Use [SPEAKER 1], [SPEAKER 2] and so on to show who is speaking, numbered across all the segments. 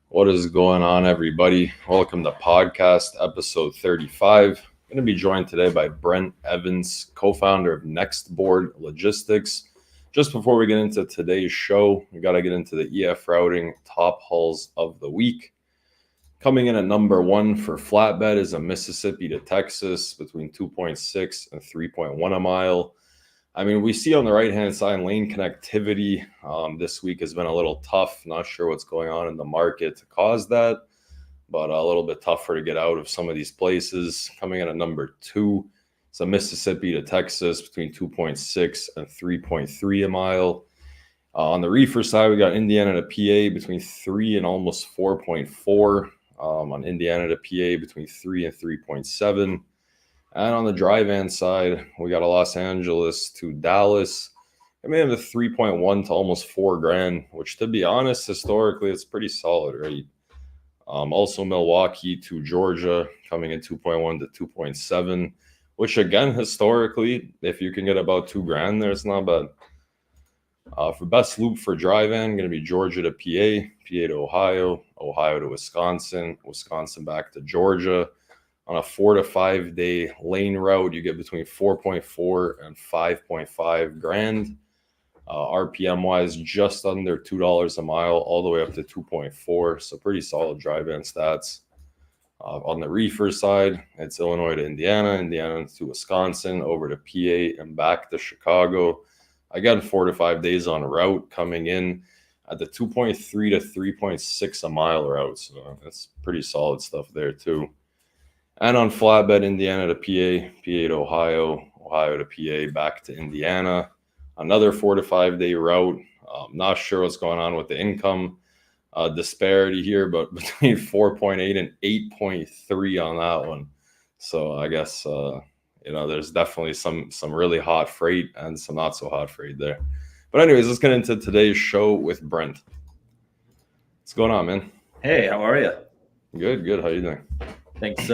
[SPEAKER 1] What is going on, everybody? Welcome to podcast episode 35. I'm going to be joined today by Brent Evans, co-founder of NextBoard Logistics. Just before we get into today's show, we got to get into the EF routing top hauls of the week. Coming in at number one for flatbed is a Mississippi to Texas between 2.6 and 3.1 a mile. I mean, we see on the right-hand side lane connectivity this week has been a little tough. Not sure what's going on in the market to cause that, but a little bit tougher to get out of some of these places. Coming in at number two, it's a Mississippi to Texas between 2.6 and 3.3 a mile. On the reefer side, we got Indiana to PA between 3 and almost 4.4. On Indiana to PA between 3 and 3.7. And on the dry van side, we got a Los Angeles to Dallas. I mean, the 3.1 to almost $4,000, which, to be honest, historically, it's pretty solid, right? Also Milwaukee to Georgia, coming in 2.1 to 2.7, which, again, historically, if you can get about $2,000 there, it's not bad. For best loop for dry van, going to be Georgia to PA, PA to Ohio, Ohio to Wisconsin, Wisconsin back to Georgia. On a 4 to 5 day lane route, you get between 4.4 and 5.5 grand. RPM wise, just under $2 a mile, all the way up to 2.4. So pretty solid dry van stats. On the reefer side, it's Illinois to Indiana, Indiana to Wisconsin, over to PA and back to Chicago. Again, 4 to 5 days on a route, coming in at the 2.3 to 3.6 a mile route. So that's pretty solid stuff there too. And on flatbed, Indiana to PA, PA to Ohio, Ohio to PA, back to Indiana. Another 4 to 5 day route. Not sure what's going on with the income disparity here, but between 4.8 and 8.3 on that one. So I guess, there's definitely some really hot freight and some not so hot freight there. But anyways, let's get into today's show with Brent. What's going on, man?
[SPEAKER 2] Hey, how are you?
[SPEAKER 1] Good. How you doing?
[SPEAKER 2] Thanks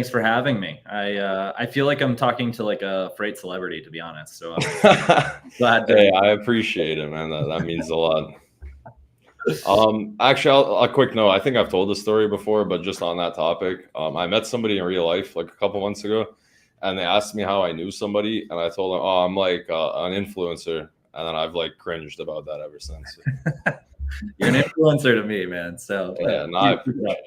[SPEAKER 2] for having me. I feel like I'm talking to like a freight celebrity, to be honest. So I'm glad.
[SPEAKER 1] Hey, I appreciate it, man. That means a lot. Actually, a quick note. I think I've told this story before, but just on that topic, I met somebody in real life like a couple months ago, and they asked me how I knew somebody, and I told them, "Oh, I'm like an influencer," and then I've like cringed about that ever since.
[SPEAKER 2] You're an influencer to me, man. So
[SPEAKER 1] yeah, I appreciate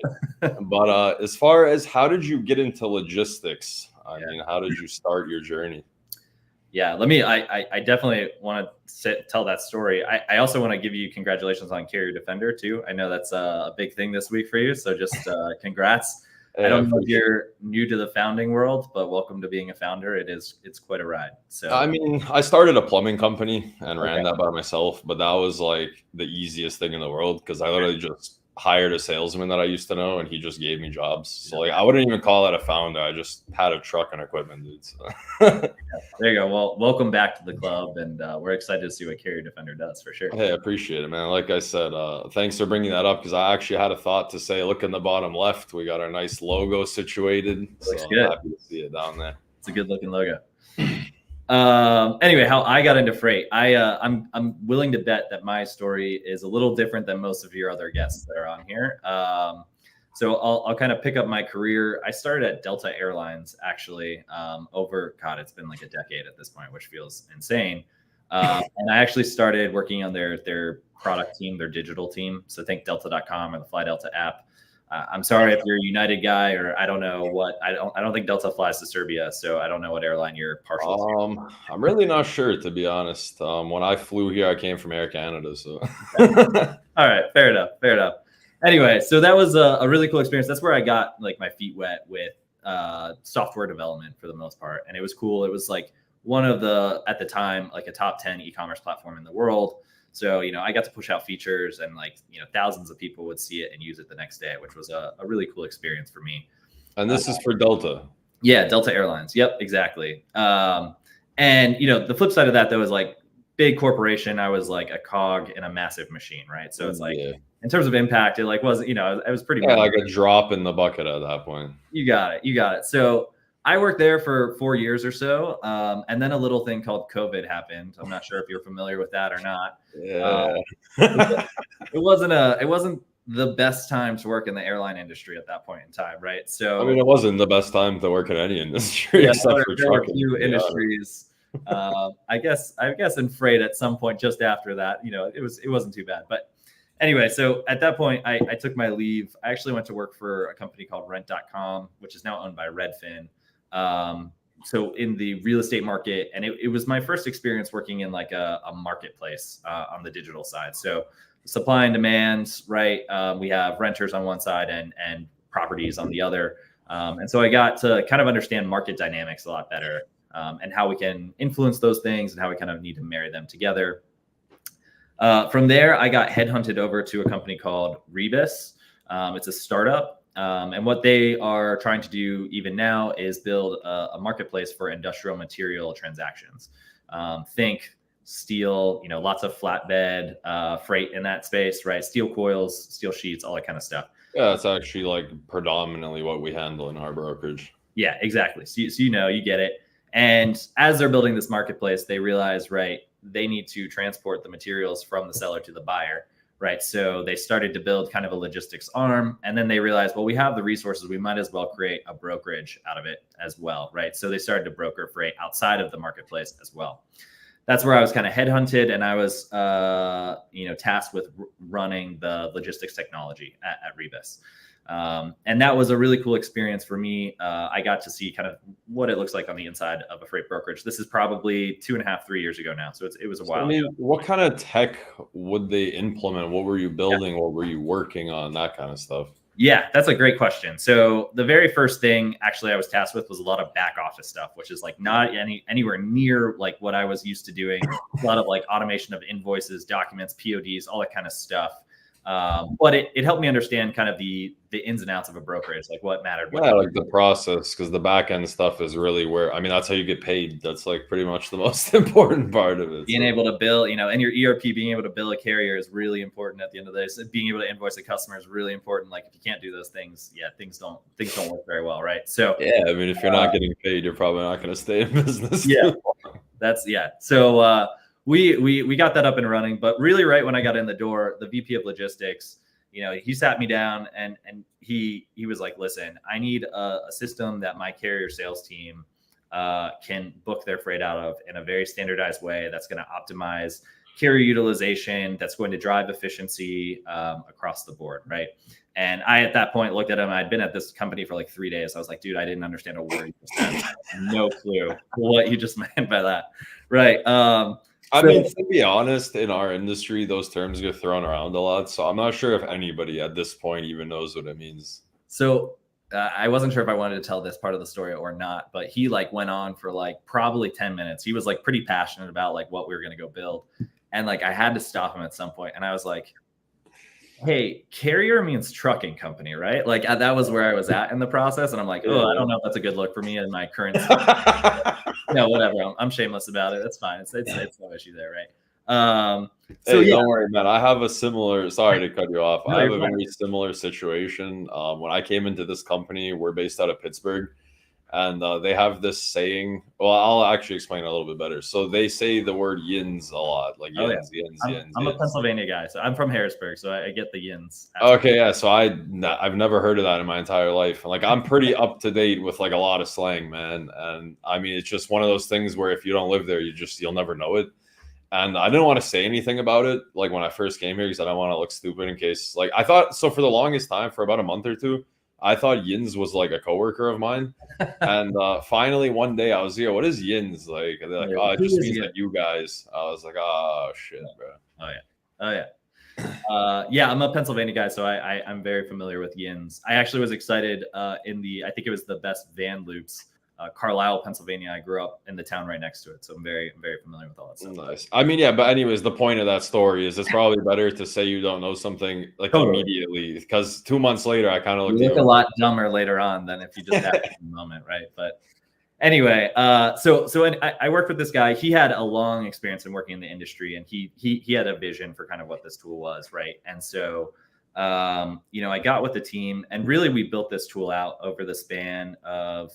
[SPEAKER 1] it. But as far as how did you get into logistics? I mean, how did you start your journey?
[SPEAKER 2] Yeah, I definitely want to tell that story. I also want to give you congratulations on Carrier Defender too. I know that's a big thing this week for you. So just congrats. I don't know if you're new to the founding world, but welcome to being a founder. It's quite a ride. So
[SPEAKER 1] I mean, I started a plumbing company and ran that by myself, but that was like the easiest thing in the world because I literally just hired a salesman that I used to know and he just gave me jobs. So like I wouldn't even call that a founder. I just had a truck and equipment, dude. So.
[SPEAKER 2] There you go. Well, welcome back to the club, and we're excited to see what Carrier Defender does for sure.
[SPEAKER 1] Hey, I appreciate it, man. Like I said, thanks for bringing that up because I actually had a thought to say, look in the bottom left, we got our nice logo situated.
[SPEAKER 2] Looks
[SPEAKER 1] so
[SPEAKER 2] good.
[SPEAKER 1] I'm happy to see it down there.
[SPEAKER 2] It's a good looking logo. Anyway, how I got into freight, I'm willing to bet that my story is a little different than most of your other guests that are on here. So I'll kind of pick up my career. I started at Delta Airlines, actually, it's been like a decade at this point, which feels insane. And I actually started working on their product team, their digital team. So think Delta.com or the Fly Delta app. I'm sorry if you're a United guy or I don't know what. I don't think Delta flies to Serbia, so I don't know what airline you're partial to.
[SPEAKER 1] I'm really not sure, to be honest. When I flew here, I came from Air Canada. So
[SPEAKER 2] all right, fair enough. Anyway, so that was a really cool experience. That's where I got like my feet wet with software development for the most part, and it was cool. It was like one of the, at the time, like a top 10 e-commerce platform in the world. So, I got to push out features and thousands of people would see it and use it the next day, which was a really cool experience for me.
[SPEAKER 1] And this is for Delta.
[SPEAKER 2] Yeah. Delta Airlines. Yep, exactly. And the flip side of that though, is like big corporation. I was like a cog in a massive machine. Right. So it's like, in terms of impact, it like was, it was pretty
[SPEAKER 1] like a drop in the bucket at that point.
[SPEAKER 2] You got it. So I worked there for 4 years or so. And then a little thing called COVID happened. I'm not sure if you're familiar with that or not.
[SPEAKER 1] Yeah.
[SPEAKER 2] It wasn't the best time to work in the airline industry at that point in time, right?
[SPEAKER 1] I mean,
[SPEAKER 2] So
[SPEAKER 1] it wasn't the best time to work in any industry
[SPEAKER 2] yeah,
[SPEAKER 1] except for
[SPEAKER 2] there were a
[SPEAKER 1] trucking.
[SPEAKER 2] few
[SPEAKER 1] To be honest.
[SPEAKER 2] industries. I guess in freight at some point just after that, it wasn't too bad. But anyway, so at that point, I took my leave. I actually went to work for a company called rent.com, which is now owned by Redfin. So in the real estate market, and it was my first experience working in like a marketplace on the digital side. So supply and demand, right? We have renters on one side and properties on the other. And so I got to kind of understand market dynamics a lot better, and how we can influence those things and how we kind of need to marry them together. From there, I got headhunted over to a company called Rebus. It's a startup. And what they are trying to do even now is build a marketplace for industrial material transactions. Think steel, lots of flatbed freight in that space, right? Steel coils, steel sheets, all that kind of stuff.
[SPEAKER 1] Yeah, it's actually like predominantly what we handle in our brokerage.
[SPEAKER 2] Yeah, exactly. So you get it. And as they're building this marketplace, they realize, right, they need to transport the materials from the seller to the buyer, right? So they started to build kind of a logistics arm, and then they realized, well, we have the resources, we might as well create a brokerage out of it as well, right? So they started to broker freight outside of the marketplace as well. That's where I was kind of headhunted, and I was, tasked with running the logistics technology at Rebus. And that was a really cool experience for me. I got to see kind of what it looks like on the inside of a freight brokerage. This is probably 2.5, 3 years ago now. So it was a while.
[SPEAKER 1] I mean, what kind of tech would they implement? What were you building? Yeah. What were you working on? That kind of stuff.
[SPEAKER 2] Yeah, that's a great question. So the very first thing actually I was tasked with was a lot of back office stuff, which is like not anywhere near like what I was used to doing. A lot of like automation of invoices, documents, PODs, all that kind of stuff. But it helped me understand kind of the ins and outs of a brokerage, like what mattered.
[SPEAKER 1] Yeah, like the process, because the back end stuff is really where, I mean, that's how you get paid. That's like pretty much the most important part of it.
[SPEAKER 2] Being able to bill, and your ERP, being able to bill a carrier is really important at the end of the day. So being able to invoice a customer is really important. Like if you can't do those things, yeah, things don't work very well, right? So
[SPEAKER 1] yeah, I mean, if you're not getting paid, you're probably not going to stay in business.
[SPEAKER 2] Yeah, So we got that up and running, but really right when I got in the door, the VP of logistics, he sat me down and he was like, listen, I need a system that my carrier sales team can book their freight out of in a very standardized way that's going to optimize carrier utilization, that's going to drive efficiency across the board, right? And I, at that point, looked at him. I'd been at this company for like 3 days. I was like, dude, I didn't understand a word you just said. No clue what you just meant by that, right?
[SPEAKER 1] I mean, to be honest, in our industry, those terms get thrown around a lot. So I'm not sure if anybody at this point even knows what it means.
[SPEAKER 2] So I wasn't sure if I wanted to tell this part of the story or not, but he like went on for like probably 10 minutes. He was like pretty passionate about like what we were going to go build. And like, I had to stop him at some point. And I was like, hey, carrier means trucking company, right? Like that was where I was at in the process. And I'm like, oh, I don't know if that's a good look for me in my current whatever. I'm shameless about it. That's fine. It's no issue there, right?
[SPEAKER 1] So don't worry, man. I have a similar, sorry to cut you off. I have a very similar situation. When I came into this company, we're based out of Pittsburgh, and they have this saying. Well, I'll actually explain it a little bit better. So they say the word yins a lot, like yins, yins.
[SPEAKER 2] I'm a Pennsylvania guy, so I'm from Harrisburg, so I get the yins.
[SPEAKER 1] Okay, yeah. So I've never heard of that in my entire life. Like I'm pretty up to date with like a lot of slang, man. And I mean, it's just one of those things where if you don't live there, you'll never know it. And I didn't want to say anything about it, like when I first came here, because I don't want to look stupid in case, like, I thought, so for the longest time, for about a month or two, I thought Yins was like a coworker of mine. And finally one day I was, what is Yins? Like, and they're like, oh, it just means like you guys. I was like, oh shit, bro.
[SPEAKER 2] Oh yeah. Yeah, I'm a Pennsylvania guy, so I'm very familiar with Yins. I actually was excited I think it was the best van loops. Carlisle, Pennsylvania. I grew up in the town right next to it, so I'm very familiar with all that stuff.
[SPEAKER 1] Nice. I mean, yeah, but anyways, the point of that story is it's probably better to say you don't know something like immediately, because 2 months later, I kind of look
[SPEAKER 2] a lot dumber later on than if you just had it in the moment, right? But anyway, so I worked with this guy. He had a long experience in working in the industry, and he had a vision for kind of what this tool was, right? And so, I got with the team, and really we built this tool out over the span of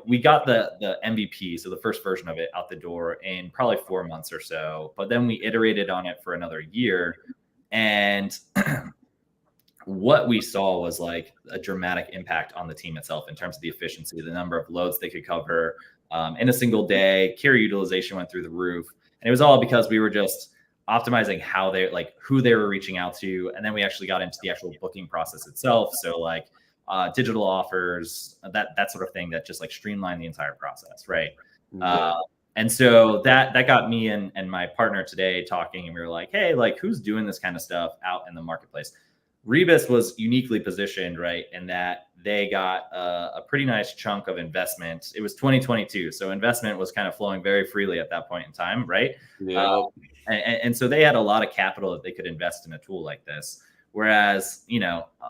[SPEAKER 2] we got the MVP, so the first version of it, out the door in probably 4 months or so, but then we iterated on it for another year. And what we saw was like a dramatic impact on the team itself in terms of the efficiency, the number of loads they could cover in a single day. Carrier utilization went through the roof. And it was all because we were just optimizing how they, like, who they were reaching out to. And then we actually got into the actual booking process itself. So like digital offers, that sort of thing, that just like streamlined the entire process, right?
[SPEAKER 1] Yeah.
[SPEAKER 2] And so that got me and my partner today talking, and we were like, hey, like, who's doing this kind of stuff out in the marketplace? Rebus was uniquely positioned, right, in that they got a pretty nice chunk of investment. It was 2022, so investment was kind of flowing very freely at that point in time, right?
[SPEAKER 1] Yeah.
[SPEAKER 2] And so they had a lot of capital that they could invest in a tool like this. Whereas,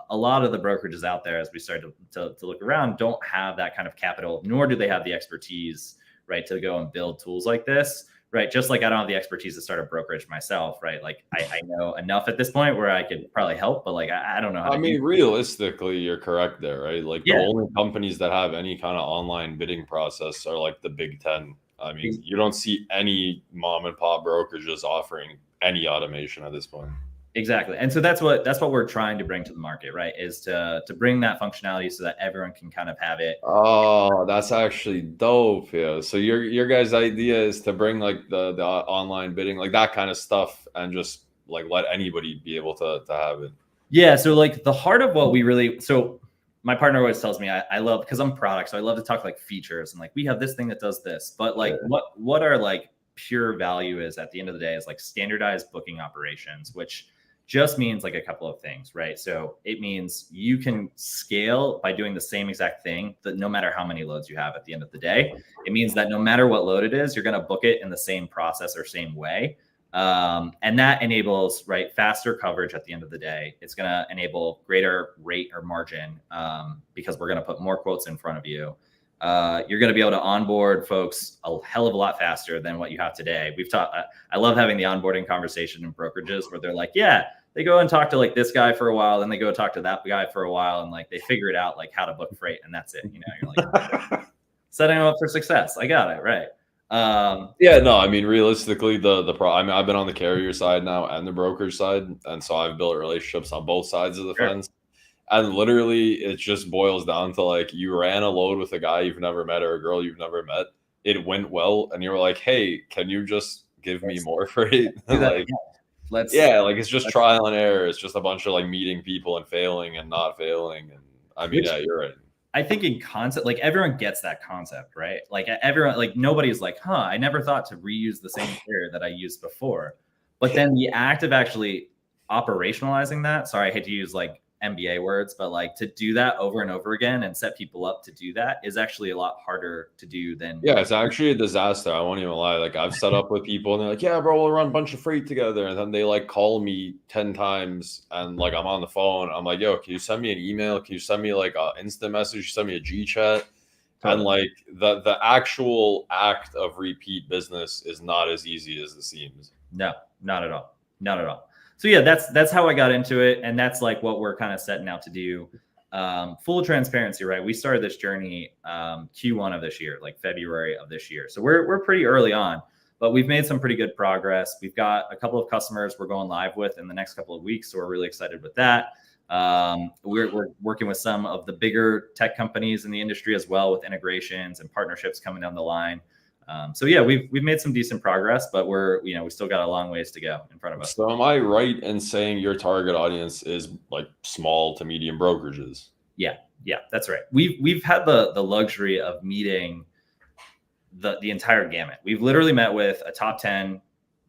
[SPEAKER 2] a lot of the brokerages out there, as we started to look around, don't have that kind of capital, nor do they have the expertise, right, to go and build tools like this, right? Just like I don't have the expertise to start a brokerage myself, right? Like I know enough at this point where I could probably help, but like I don't know how to do it.
[SPEAKER 1] Realistically, you're correct there, right? Like the
[SPEAKER 2] Yeah.
[SPEAKER 1] only companies that have any kind of online bidding process are like the Big 10. I mean, you don't see any mom and pop brokerages offering any automation at this point.
[SPEAKER 2] Exactly. And so that's what we're trying to bring to the market, right? Is to bring that functionality so that everyone can kind of have it.
[SPEAKER 1] Oh, that's actually dope. Yeah. So your guys' idea is to bring like the online bidding, like that kind of stuff, and just like let anybody be able to have it.
[SPEAKER 2] Yeah. So like the heart of what we really, so my partner always tells me I love, because I'm product, so I love to talk like features and like we have this thing that does this, but like what our like pure value is at the end of the day is like standardized booking operations, which just means like a couple of things, right? So it means you can scale by doing the same exact thing, that no matter how many loads you have at the end of the day. It means that no matter what load it is, you're going to book it in the same process or same way. And that enables, right, faster coverage at the end of the day. It's going to enable greater rate or margin because we're going to put more quotes in front of you. You're going to be able to onboard folks a hell of a lot faster than what you have today. I love having the onboarding conversation in brokerages where they're like, yeah, they go and talk to like this guy for a while, then they go talk to that guy for a while, and like they figure it out, like how to book freight, and that's it. You're like setting them up for success. I got it right.
[SPEAKER 1] Yeah, no, I mean, realistically, I mean, I've been on the carrier side now and the brokerage side, and so I've built relationships on both sides of the fence. And literally, it just boils down to like you ran a load with a guy you've never met or a girl you've never met. It went well, and you were like, "Hey, can you just give me more freight?" Like, like it's just trial and error. It's just a bunch of like meeting people and failing and not failing. And I mean, yeah, you're right.
[SPEAKER 2] I think in concept, like everyone gets that concept, right? Like everyone, like nobody's like, I never thought to reuse the same carrier that I used before. But then the act of actually operationalizing that, sorry, I hate to use like MBA words, but like to do that over and over again and set people up to do that is actually a lot harder to do than.
[SPEAKER 1] Yeah, it's actually a disaster. I won't even lie. Like I've set up with people and they're like, yeah, bro, we'll run a bunch of freight together. And then they like call me 10 times and like I'm on the phone. I'm like, yo, can you send me an email? Can you send me like an instant message? Send me a G chat. And like the actual act of repeat business is not as easy as it seems.
[SPEAKER 2] No, not at all. Not at all. So yeah, that's how I got into it. And that's like what we're kind of setting out to do. Full transparency, right? We started this journey Q1 of this year, like February of this year. So we're pretty early on, but we've made some pretty good progress. We've got a couple of customers we're going live with in the next couple of weeks. So we're really excited with that. We're working with some of the bigger tech companies in the industry as well, with integrations and partnerships coming down the line. So yeah, we've made some decent progress, but we still got a long ways to go in front of us.
[SPEAKER 1] So am I right in saying your target audience is like small to medium brokerages?
[SPEAKER 2] Yeah, that's right. We've had the luxury of meeting the entire gamut. We've literally met with a top 10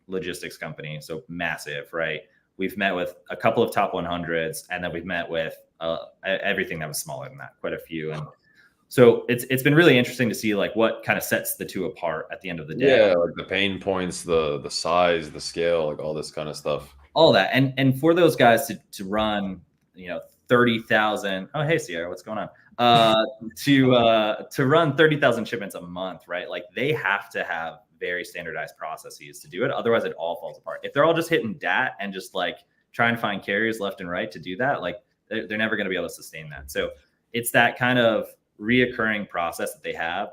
[SPEAKER 2] logistics company, so massive, right? We've met with a couple of top 100s, and then we've met with everything that was smaller than that, quite a few. And so it's been really interesting to see like what kind of sets the two apart at the end of the day.
[SPEAKER 1] Yeah, like the pain points, the size, the scale, like all this kind of stuff.
[SPEAKER 2] All that. And for those guys to run, 30,000. Oh, hey, Sierra, what's going on? To run 30,000 shipments a month, right? Like they have to have very standardized processes to do it. Otherwise it all falls apart. If they're all just hitting DAT and just like trying to find carriers left and right to do that, like they're never going to be able to sustain that. So it's that kind of reoccurring process that they have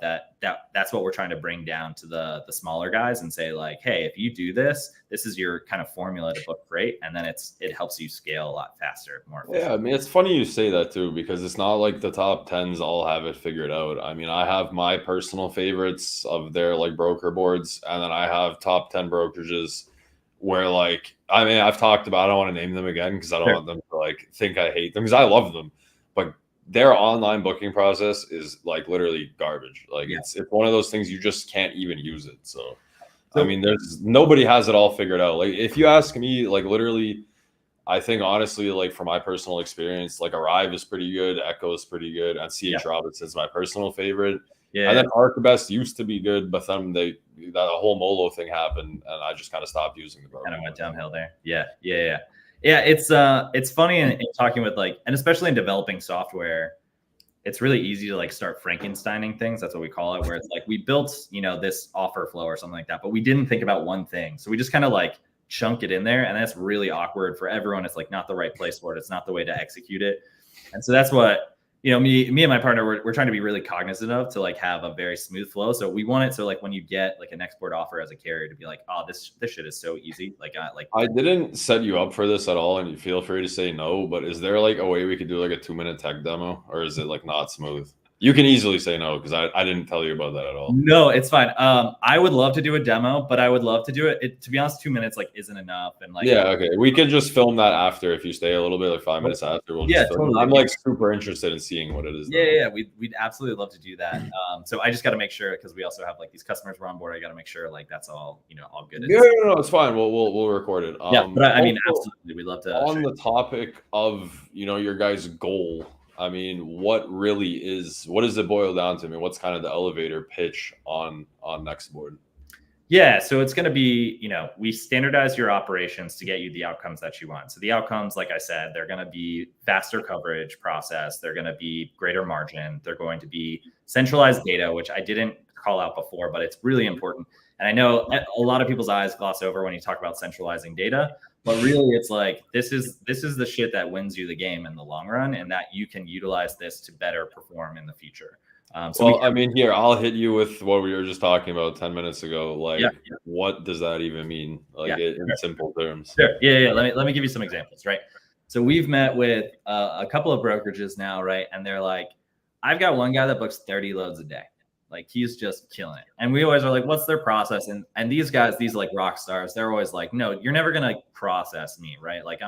[SPEAKER 2] that's what we're trying to bring down to the smaller guys and say like, hey, if you do this, this is your kind of formula to book freight, and then it helps you scale a lot faster, more efficiently.
[SPEAKER 1] Yeah, I mean, it's funny you say that too, because it's not like the top 10s all have it figured out. I mean, I have my personal favorites of their like broker boards, and then I have top 10 brokerages where like, I mean, I've talked about, I don't want to name them again because I don't want them to like think I hate them, because I love them, but their online booking process is like literally garbage. Like it's one of those things you just can't even use it. So I mean, nobody has it all figured out. Like if you ask me, like literally, I think honestly, like from my personal experience, like Arrive is pretty good, Echo is pretty good, and CH Robinson's my personal favorite. Yeah. And then ArcBest used to be good, but then that whole Molo thing happened, and I just kind of stopped using the broker.
[SPEAKER 2] Kind of went downhill there. Yeah, it's funny in talking with like, and especially in developing software, it's really easy to like start Frankensteining things. That's what we call it, where it's like we built, this offer flow or something like that, but we didn't think about one thing. So we just kind of like chunk it in there, and that's really awkward for everyone. It's like not the right place for it. It's not the way to execute it. And so that's what, me and my partner, we're trying to be really cognizant of, to like have a very smooth flow. So we want it so like when you get like a NextBoard offer as a carrier, to be like, oh, this shit is so easy. I
[SPEAKER 1] didn't set you up for this at all, and you feel free to say no, but is there like a way we could do like a 2-minute tech demo, or is it like not smooth? You can easily say no, because I didn't tell you about that at all.
[SPEAKER 2] No, it's fine. I would love to do a demo, but I would love to do it. To be honest, 2 minutes like isn't enough. And like,
[SPEAKER 1] yeah, okay, we could just film that after if you stay a little bit, like 5 minutes after. We'll just film. Totally. I'm like super interested in seeing what it is.
[SPEAKER 2] Yeah, we'd absolutely love to do that. So I just got to make sure, because we also have like these customers we're on board. I got to make sure like that's all all good.
[SPEAKER 1] Yeah, no, it's fine. We'll record it.
[SPEAKER 2] Yeah, but I mean, absolutely, we'd love to.
[SPEAKER 1] On the topic of your guys' goal, I mean, what does it boil down to? I mean, what's kind of the elevator pitch on NextBoard?
[SPEAKER 2] Yeah, so it's going to be, we standardize your operations to get you the outcomes that you want. So the outcomes, like I said, they're going to be faster coverage process. They're going to be greater margin. They're going to be centralized data, which I didn't call out before, but it's really important. And I know a lot of people's eyes gloss over when you talk about centralizing data, but really it's like, this is the shit that wins you the game in the long run, and that you can utilize this to better perform in the future.
[SPEAKER 1] I mean, here, I'll hit you with what we were just talking about 10 minutes ago. Like, what does that even mean? Like in simple terms.
[SPEAKER 2] Sure. Yeah. Let me give you some examples, right? So we've met with a couple of brokerages now, right? And they're like, I've got one guy that books 30 loads a day. Like he's just killing it. And we always are like, what's their process? And these guys, these like rock stars, they're always like, no, you're never going to process me, right? Like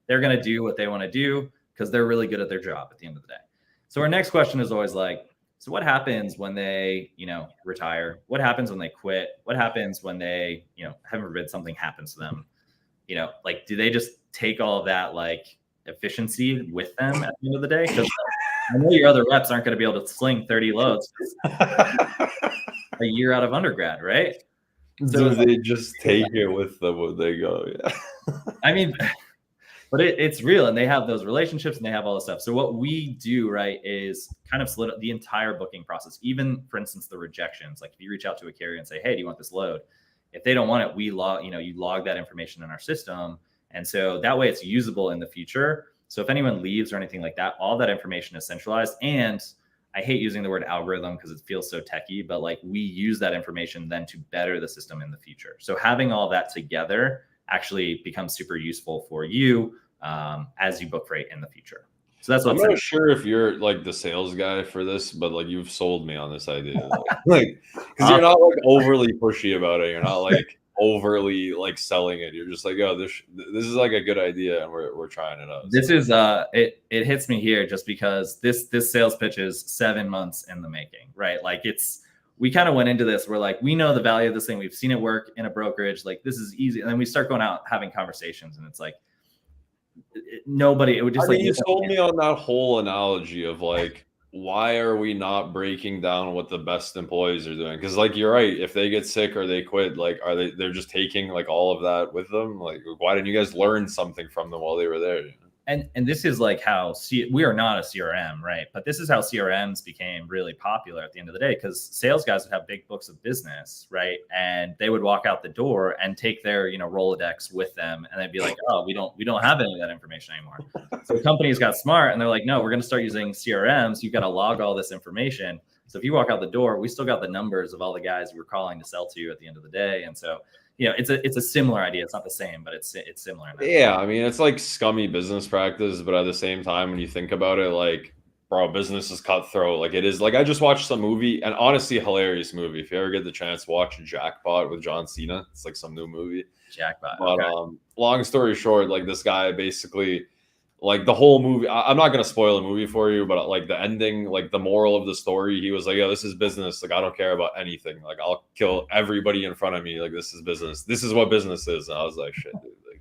[SPEAKER 2] they're going to do what they want to do because they're really good at their job at the end of the day. So our next question is always like, so what happens when they, retire? What happens when they quit? What happens when they, heaven forbid something happens to them? Like, do they just take all of that like efficiency with them at the end of the day? Because I know your other reps aren't going to be able to sling 30 loads a year out of undergrad, right?
[SPEAKER 1] So they just take it with them when they go. Yeah.
[SPEAKER 2] I mean, but it's real, and they have those relationships and they have all this stuff. So what we do, right, is kind of split up the entire booking process. Even, for instance, the rejections. Like if you reach out to a carrier and say, hey, do you want this load? If they don't want it, we log, you log that information in our system. And so that way it's usable in the future. So if anyone leaves or anything like that, all that information is centralized. And I hate using the word algorithm because it feels so techy, but like we use that information then to better the system in the future. So having all that together actually becomes super useful for you as you book freight in the future. So that's what
[SPEAKER 1] I'm not sure if you're like the sales guy for this, but like you've sold me on this idea. Like, because you're not like overly pushy about it. You're not like overly like selling it. You're just like, oh, this is like a good idea, and we're trying it out.
[SPEAKER 2] This is it hits me here just because this sales pitch is 7 months in the making, right? Like we kind of went into this, we're like, we know the value of this thing, we've seen it work in a brokerage, like this is easy, and then we start going out having conversations, and it's like it would just
[SPEAKER 1] you sold me on that whole analogy of like, why are we not breaking down what the best employees are doing? Because like you're right, if they get sick or they quit, like they're just taking like all of that with them. Like, why didn't you guys learn something from them while they were there?
[SPEAKER 2] And this is like how we are not a CRM, right? But this is how CRMs became really popular at the end of the day, because sales guys would have big books of business, right? And they would walk out the door and take their, Rolodex with them, and they'd be like, oh, we don't have any of that information anymore. So companies got smart and they're like, no, we're going to start using CRMs. You've got to log all this information. So if you walk out the door, we still got the numbers of all the guys we're calling to sell to you at the end of the day. And so it's a similar idea. It's not the same, but it's similar.
[SPEAKER 1] Yeah, I mean, it's like scummy business practice, but at the same time, when you think about it, like, bro, business is cutthroat. Like, it is. Like, I just watched some movie, and honestly, hilarious movie. If you ever get the chance, watch Jackpot with John Cena. It's like some new movie.
[SPEAKER 2] Jackpot.
[SPEAKER 1] But long story short, like, this guy basically, like, the whole movie, I'm not gonna spoil the movie for you, but like the ending, like the moral of the story, he was like, "Yo, this is business. Like, I don't care about anything. Like, I'll kill everybody in front of me. Like, this is business. This is what business is." And I was like, "Shit, dude."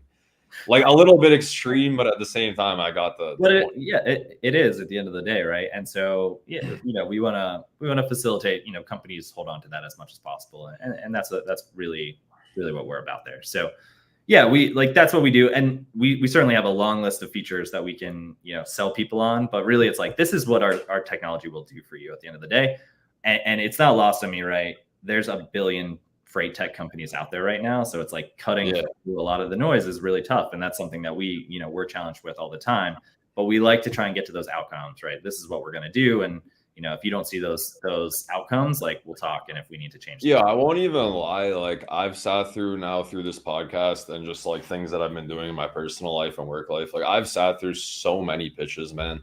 [SPEAKER 1] Like a little bit extreme, but at the same time, I got the.
[SPEAKER 2] But it is at the end of the day, right? And so we want to facilitate companies hold on to that as much as possible, and that's really what we're about there. So. Yeah, that's what we do. And we certainly have a long list of features that we can, sell people on, but really it's like, this is what our technology will do for you at the end of the day. And it's not lost on me, right? There's a billion freight tech companies out there right now. So it's like cutting through a lot of the noise is really tough. And that's something that we're challenged with all the time, but we like to try and get to those outcomes, right? This is what we're going to do. And if you don't see those outcomes, like, we'll talk, and if we need to change.
[SPEAKER 1] Yeah, I won't even lie. Like, I've sat through this podcast and just like things that I've been doing in my personal life and work life. Like, I've sat through so many pitches, man.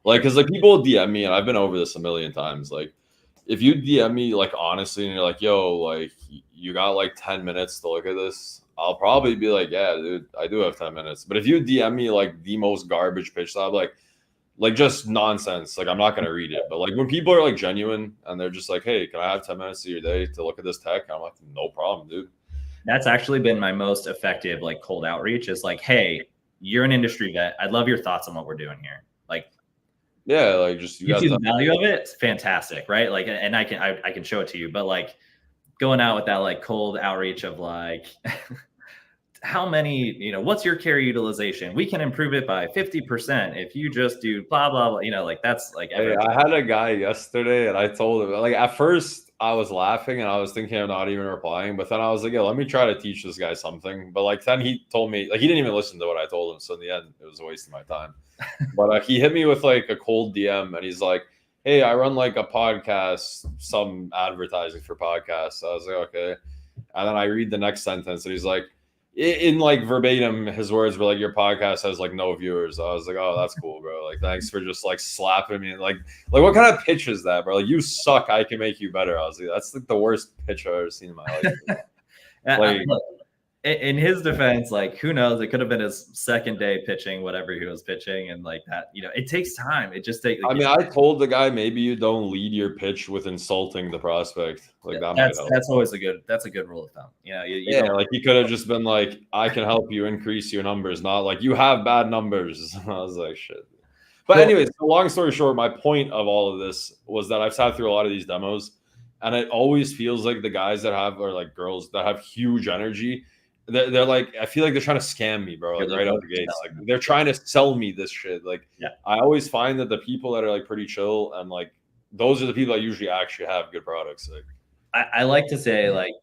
[SPEAKER 1] Like, cause like people DM me, and I've been over this a million times. Like, if you DM me, like, honestly, and you're like, "Yo, like, you got like 10 minutes to look at this," I'll probably be like, "Yeah, dude, I do have 10 minutes." But if you DM me like the most garbage pitch, I'm like just nonsense. Like, I'm not going to read it. But like when people are like genuine and they're just like, "Hey, can I have 10 minutes of your day to look at this tech?" I'm like, "No problem, dude."
[SPEAKER 2] That's actually been my most effective, like, cold outreach is like, "Hey, you're an industry vet. I'd love your thoughts on what we're doing here." Like,
[SPEAKER 1] yeah, like, just
[SPEAKER 2] you see the value of it. It's fantastic. Right. Like, and I can show it to you, but like going out with that, like, cold outreach of like, how many, what's your carry utilization? We can improve it by 50% if you just do blah, blah, blah. Like, that's like,
[SPEAKER 1] hey, I had a guy yesterday and I told him, like, at first I was laughing and I was thinking of not even replying, but then I was like, "Yo, let me try to teach this guy something." But like, then he told me, like, he didn't even listen to what I told him. So in the end, it was a waste of my time. But he hit me with like a cold DM and he's like, "Hey, I run like a podcast, some advertising for podcasts." I was like, "Okay." And then I read the next sentence and he's like, in like verbatim, his words were like, "Your podcast has like no viewers." I was like, "Oh, that's cool, bro. Like, thanks for just like slapping me." Like what kind of pitch is that, bro? Like, "You suck, I can make you better." I was like, that's like the worst pitch I've ever seen in my life.
[SPEAKER 2] Like, in his defense, like, who knows? It could have been his second day pitching whatever he was pitching, and like that, it takes time. It just takes.
[SPEAKER 1] I mean, I told the guy, maybe you don't lead your pitch with insulting the prospect. Like,
[SPEAKER 2] that's always a good rule of thumb.
[SPEAKER 1] Yeah, like, he could have just been like, "I can help you increase your numbers," not like, "You have bad numbers." I was like, shit. But anyways, so long story short, my point of all of this was that I've sat through a lot of these demos, and it always feels like the guys that have, or like girls that have huge energy, they're like, I feel like they're trying to scam me, bro. Like, right out the gates, like, they're trying to sell me this shit. Like, I always find that the people that are like pretty chill and like, those are the people that usually actually have good products. Like,
[SPEAKER 2] I like to say, like,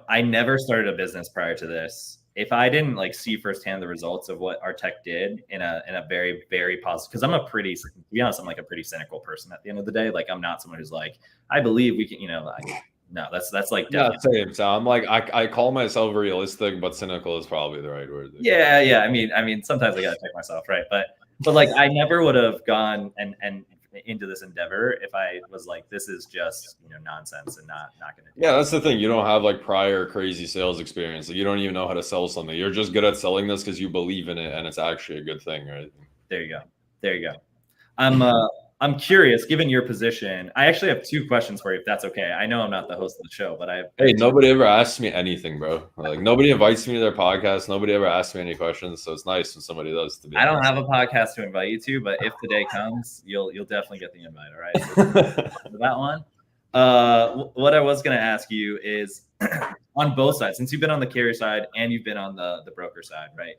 [SPEAKER 2] I never started a business prior to this. If I didn't like see firsthand the results of what our tech did in a very, very positive, because to be honest, I'm like a pretty cynical person at the end of the day. Like, I'm not someone who's like, I believe we can, no, that's like,
[SPEAKER 1] same. So I'm like, I call myself realistic, but cynical is probably the right word.
[SPEAKER 2] Yeah. I mean, sometimes I gotta check myself, right? But like, I never would have gone and into this endeavor if I was like, this is just nonsense and not gonna do
[SPEAKER 1] that's the thing. You don't have like prior crazy sales experience. Like, you don't even know how to sell something. You're just good at selling this because you believe in it and it's actually a good thing, right?
[SPEAKER 2] There you go. I'm curious, given your position, I actually have two questions for you, if that's okay. I know I'm not the host of the show, but
[SPEAKER 1] hey, nobody ever asks me anything, bro. Like, nobody invites me to their podcast. Nobody ever asks me any questions. So it's nice when somebody does.
[SPEAKER 2] I don't have a podcast to invite you to, but if the day comes, you'll definitely get the invite. All right. So that one. What I was going to ask you is, on both sides, since you've been on the carrier side and you've been on the broker side, right?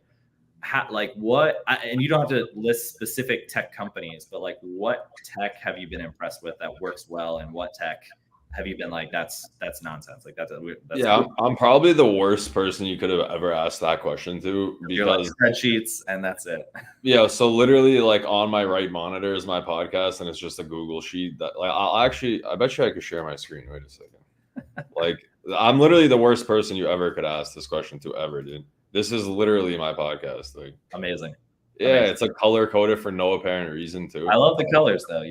[SPEAKER 2] and you don't have to list specific tech companies, but like what tech have you been impressed with that works well, and what tech have you been like, that's nonsense, like that's
[SPEAKER 1] Yeah, I'm probably the worst person you could have ever asked that question to,
[SPEAKER 2] you're like
[SPEAKER 1] because
[SPEAKER 2] spreadsheets and that's it.
[SPEAKER 1] yeah, so literally like on my right monitor is my podcast, and it's just a Google sheet that like I bet you I could share my screen. Wait a second. Like I'm literally the worst person you ever could ask this question to ever, dude. This is literally my podcast. Like
[SPEAKER 2] Amazing.
[SPEAKER 1] yeah, it's like color coded for no apparent reason too.
[SPEAKER 2] I love the colors though.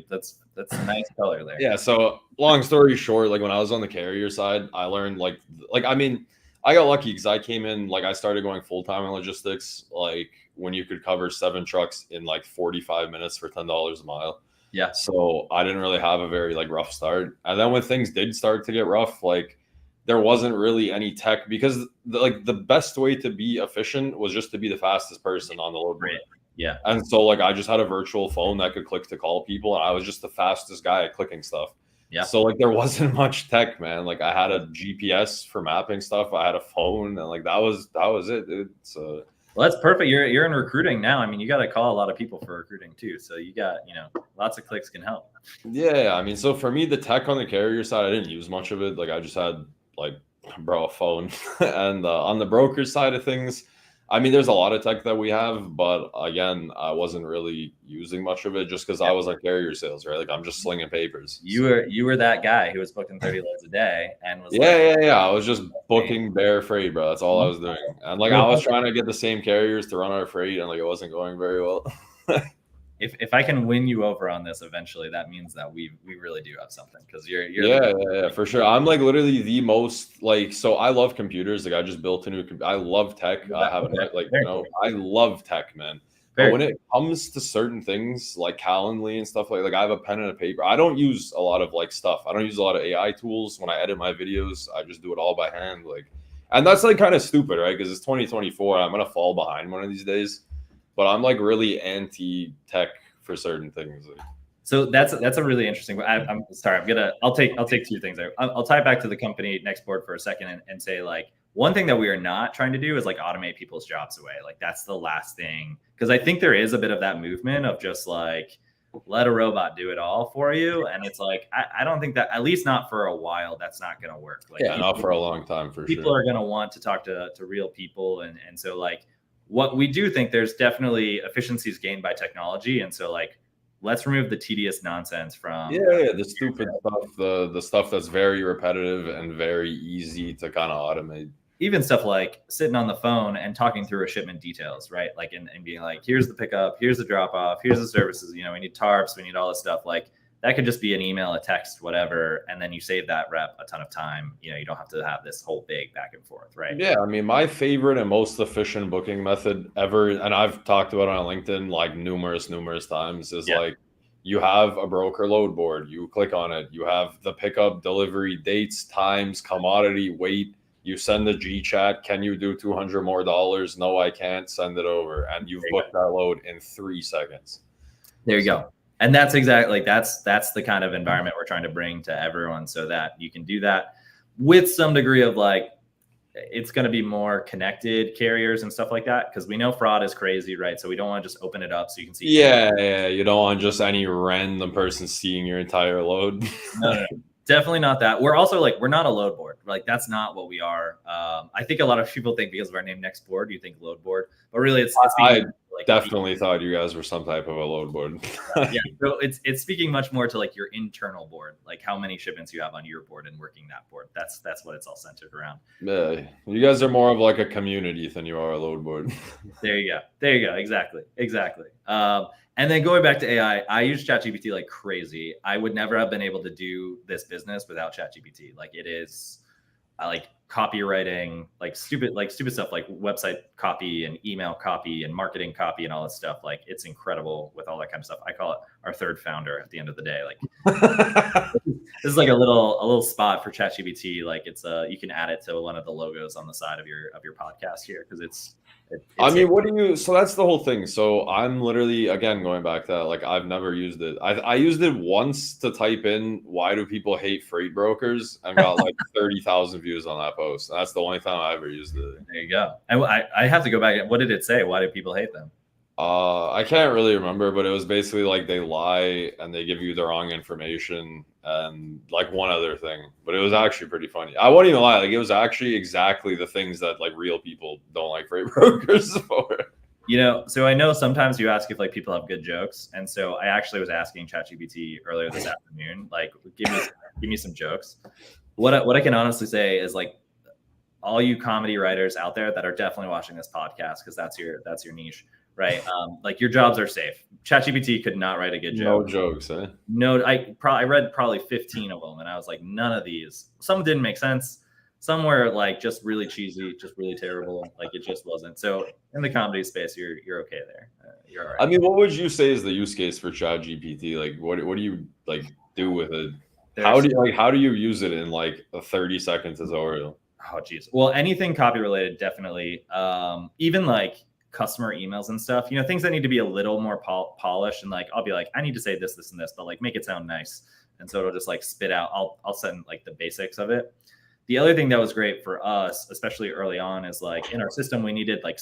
[SPEAKER 2] That's a nice color there.
[SPEAKER 1] Yeah. So long story short, like when I was on the carrier side, I learned like I mean, I got lucky because I came in like I started going full time in logistics. Like when you could cover 7 trucks in like 45 minutes for $10 a mile.
[SPEAKER 2] Yeah.
[SPEAKER 1] So I didn't really have a very like rough start. And then when things did start to get rough, like there wasn't really any tech, because the best way to be efficient was just to be the fastest person on the load board.
[SPEAKER 2] Yeah.
[SPEAKER 1] And so like I just had a virtual phone that could click to call people, and I was just the fastest guy at clicking stuff.
[SPEAKER 2] Yeah.
[SPEAKER 1] So like there wasn't much tech, man. Like I had a GPS for mapping stuff. I had a phone, and like that was it, dude. So
[SPEAKER 2] well, that's perfect. You're in recruiting now. I mean, you got to call a lot of people for recruiting too. So you got, lots of clicks can help.
[SPEAKER 1] yeah, I mean, so for me, the tech on the carrier side, I didn't use much of it. Like I just had like a phone. And on the broker side of things, I mean, there's a lot of tech that we have, but again, I wasn't really using much of it just because I was like carrier sales, right? Like I'm just slinging papers.
[SPEAKER 2] You were that guy who was booking 30 loads a day and was
[SPEAKER 1] yeah. I was just booking bare freight, bro. That's all I was doing. And like I was trying to get the same carriers to run our freight, and like it wasn't going very well.
[SPEAKER 2] If I can win you over on this eventually, that means that we really do have something, because you're
[SPEAKER 1] yeah, for sure. I'm like literally the most like, so I love computers. Like I just built a new I love tech. I have I love tech, man. But when it comes to certain things like Calendly and stuff like I have a pen and a paper. I don't use a lot of like stuff. I don't use a lot of AI tools when I edit my videos. I just do it all by hand. Like, and that's like kind of stupid, right? Because it's 2024. I'm gonna fall behind one of these days. But I'm like really anti-tech for certain things.
[SPEAKER 2] So that's a really interesting. I'm sorry. I'll take 2 things there. I'll tie it back to the company NextBoard for a second and say like one thing that we are not trying to do is like automate people's jobs away. Like that's the last thing, because I think there is a bit of that movement of just like let a robot do it all for you, and it's like I don't think that, at least not for a while, that's not going to work. Like
[SPEAKER 1] not for a long time for sure.
[SPEAKER 2] People are going to want to talk to real people, and so like. What we do think, there's definitely efficiencies gained by technology. And so like, let's remove the tedious nonsense from
[SPEAKER 1] the stupid stuff, the stuff that's very repetitive and very easy to kind of automate.
[SPEAKER 2] Even stuff like sitting on the phone and talking through a shipment details, right? Like, and being like, here's the pickup, here's the drop off, here's the services, we need tarps, we need all this stuff. Like that could just be an email, a text, whatever. And then you save that rep a ton of time. You don't have to have this whole big back and forth, right?
[SPEAKER 1] Yeah. I mean, my favorite and most efficient booking method ever, and I've talked about it on LinkedIn like numerous times, is like you have a broker load board, you click on it, you have the pickup, delivery, dates, times, commodity, weight, you send the G chat, can you do $200 more? No, I can't. Send it over. And you've booked that load in 3 seconds.
[SPEAKER 2] There you go. And that's exactly, that's the kind of environment we're trying to bring to everyone, so that you can do that with some degree of like, it's going to be more connected carriers and stuff like that, because we know fraud is crazy, right? So we don't want to just open it up so you can see.
[SPEAKER 1] Yeah. You don't want just any random person seeing your entire load.
[SPEAKER 2] No. Definitely not that. We're also like, we're not a load board. Like that's not what we are. I think a lot of people think because of our name NextBoard, you think load board, but really it's
[SPEAKER 1] I definitely thought you guys were some type of a load board.
[SPEAKER 2] Yeah, so it's speaking much more to like your internal board, like how many shipments you have on your board and working that board. That's what it's all centered around.
[SPEAKER 1] Yeah, you guys are more of like a community than you are a load board.
[SPEAKER 2] There you go. Exactly. And then going back to AI, I use ChatGPT like crazy. I would never have been able to do this business without ChatGPT. Like it is, like copywriting, like stupid stuff, like website copy and email copy and marketing copy and all that stuff. Like it's incredible with all that kind of stuff. I call it our third founder at the end of the day. Like this is like a little spot for ChatGPT. Like it's you can add it to one of the logos on the side of your podcast here, because it's
[SPEAKER 1] I mean, so that's the whole thing. So I'm literally, again, going back to that, like I've never used it. I used it once to type in, why do people hate freight brokers? And got like 30,000 views on that post. That's the only time I ever used it.
[SPEAKER 2] There you go. And I have to go back. What did it say? Why do people hate them?
[SPEAKER 1] I can't really remember, but it was basically like they lie and they give you the wrong information and like one other thing. But it was actually pretty funny. I won't even lie, like it was actually exactly the things that like real people don't like freight brokers for.
[SPEAKER 2] So I know sometimes you ask if like people have good jokes, and so I actually was asking ChatGPT earlier this afternoon, like give me some jokes. What I can honestly say is like all you comedy writers out there that are definitely watching this podcast, because that's your niche. Right. Like your jobs are safe. ChatGPT could not write a good joke.
[SPEAKER 1] No jokes, eh?
[SPEAKER 2] No, I read probably 15 of them and I was like, none of these. Some didn't make sense. Some were like just really cheesy, just really terrible. Like it just wasn't. So in the comedy space, you're okay there. You're all right.
[SPEAKER 1] I mean, what would you say is the use case for ChatGPT? Like what do you like do with it? How do you use it in like a 30-second tutorial?
[SPEAKER 2] Oh geez. Well, anything copy related, definitely. Even like customer emails and stuff, things that need to be a little more polished, and like I'll be like, I need to say this and this, but like make it sound nice, and so it'll just like spit out. I'll send like the basics of it. The other thing that was great for us, especially early on, is like in our system we needed like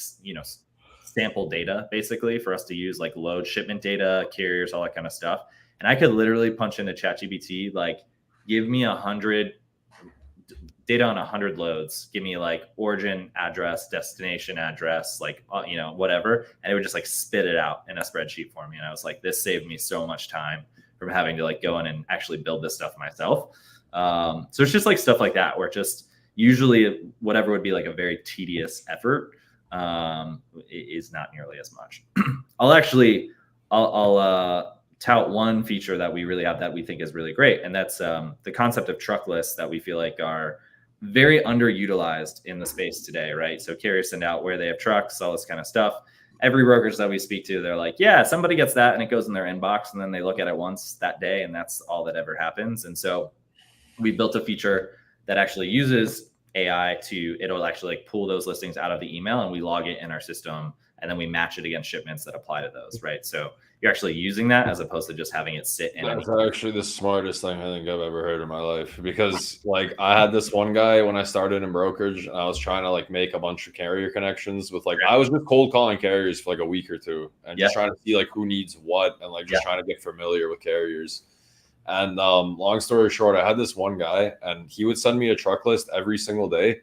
[SPEAKER 2] sample data basically for us to use, like load shipment data, carriers, all that kind of stuff. And I could literally punch into ChatGPT like, give me 100 data on 100 loads, give me like origin address, destination address, like, whatever. And it would just like spit it out in a spreadsheet for me. And I was like, this saved me so much time from having to like go in and actually build this stuff myself. So it's just like stuff like that, where just usually whatever would be like a very tedious effort is not nearly as much. I'll tout one feature that we really have that we think is really great. And that's the concept of truck lists that we feel like are very underutilized in the space today, right? So carriers send out where they have trucks, all this kind of stuff. Every brokerage that we speak to, they're like, yeah, somebody gets that and it goes in their inbox, and then they look at it once that day and that's all that ever happens. And so we built a feature that actually uses AI it'll actually like pull those listings out of the email, and we log it in our system, and then we match it against shipments that apply to those, right? So you're actually using that as opposed to just having it sit in.
[SPEAKER 1] That's actually the smartest thing I think I've ever heard in my life, because like I had this one guy when I started in brokerage, and I was trying to like make a bunch of carrier connections with like, I was just cold calling carriers for like a week or two and just trying to see like who needs what, and like just trying to get familiar with carriers. And long story short, I had this one guy and he would send me a truck list every single day,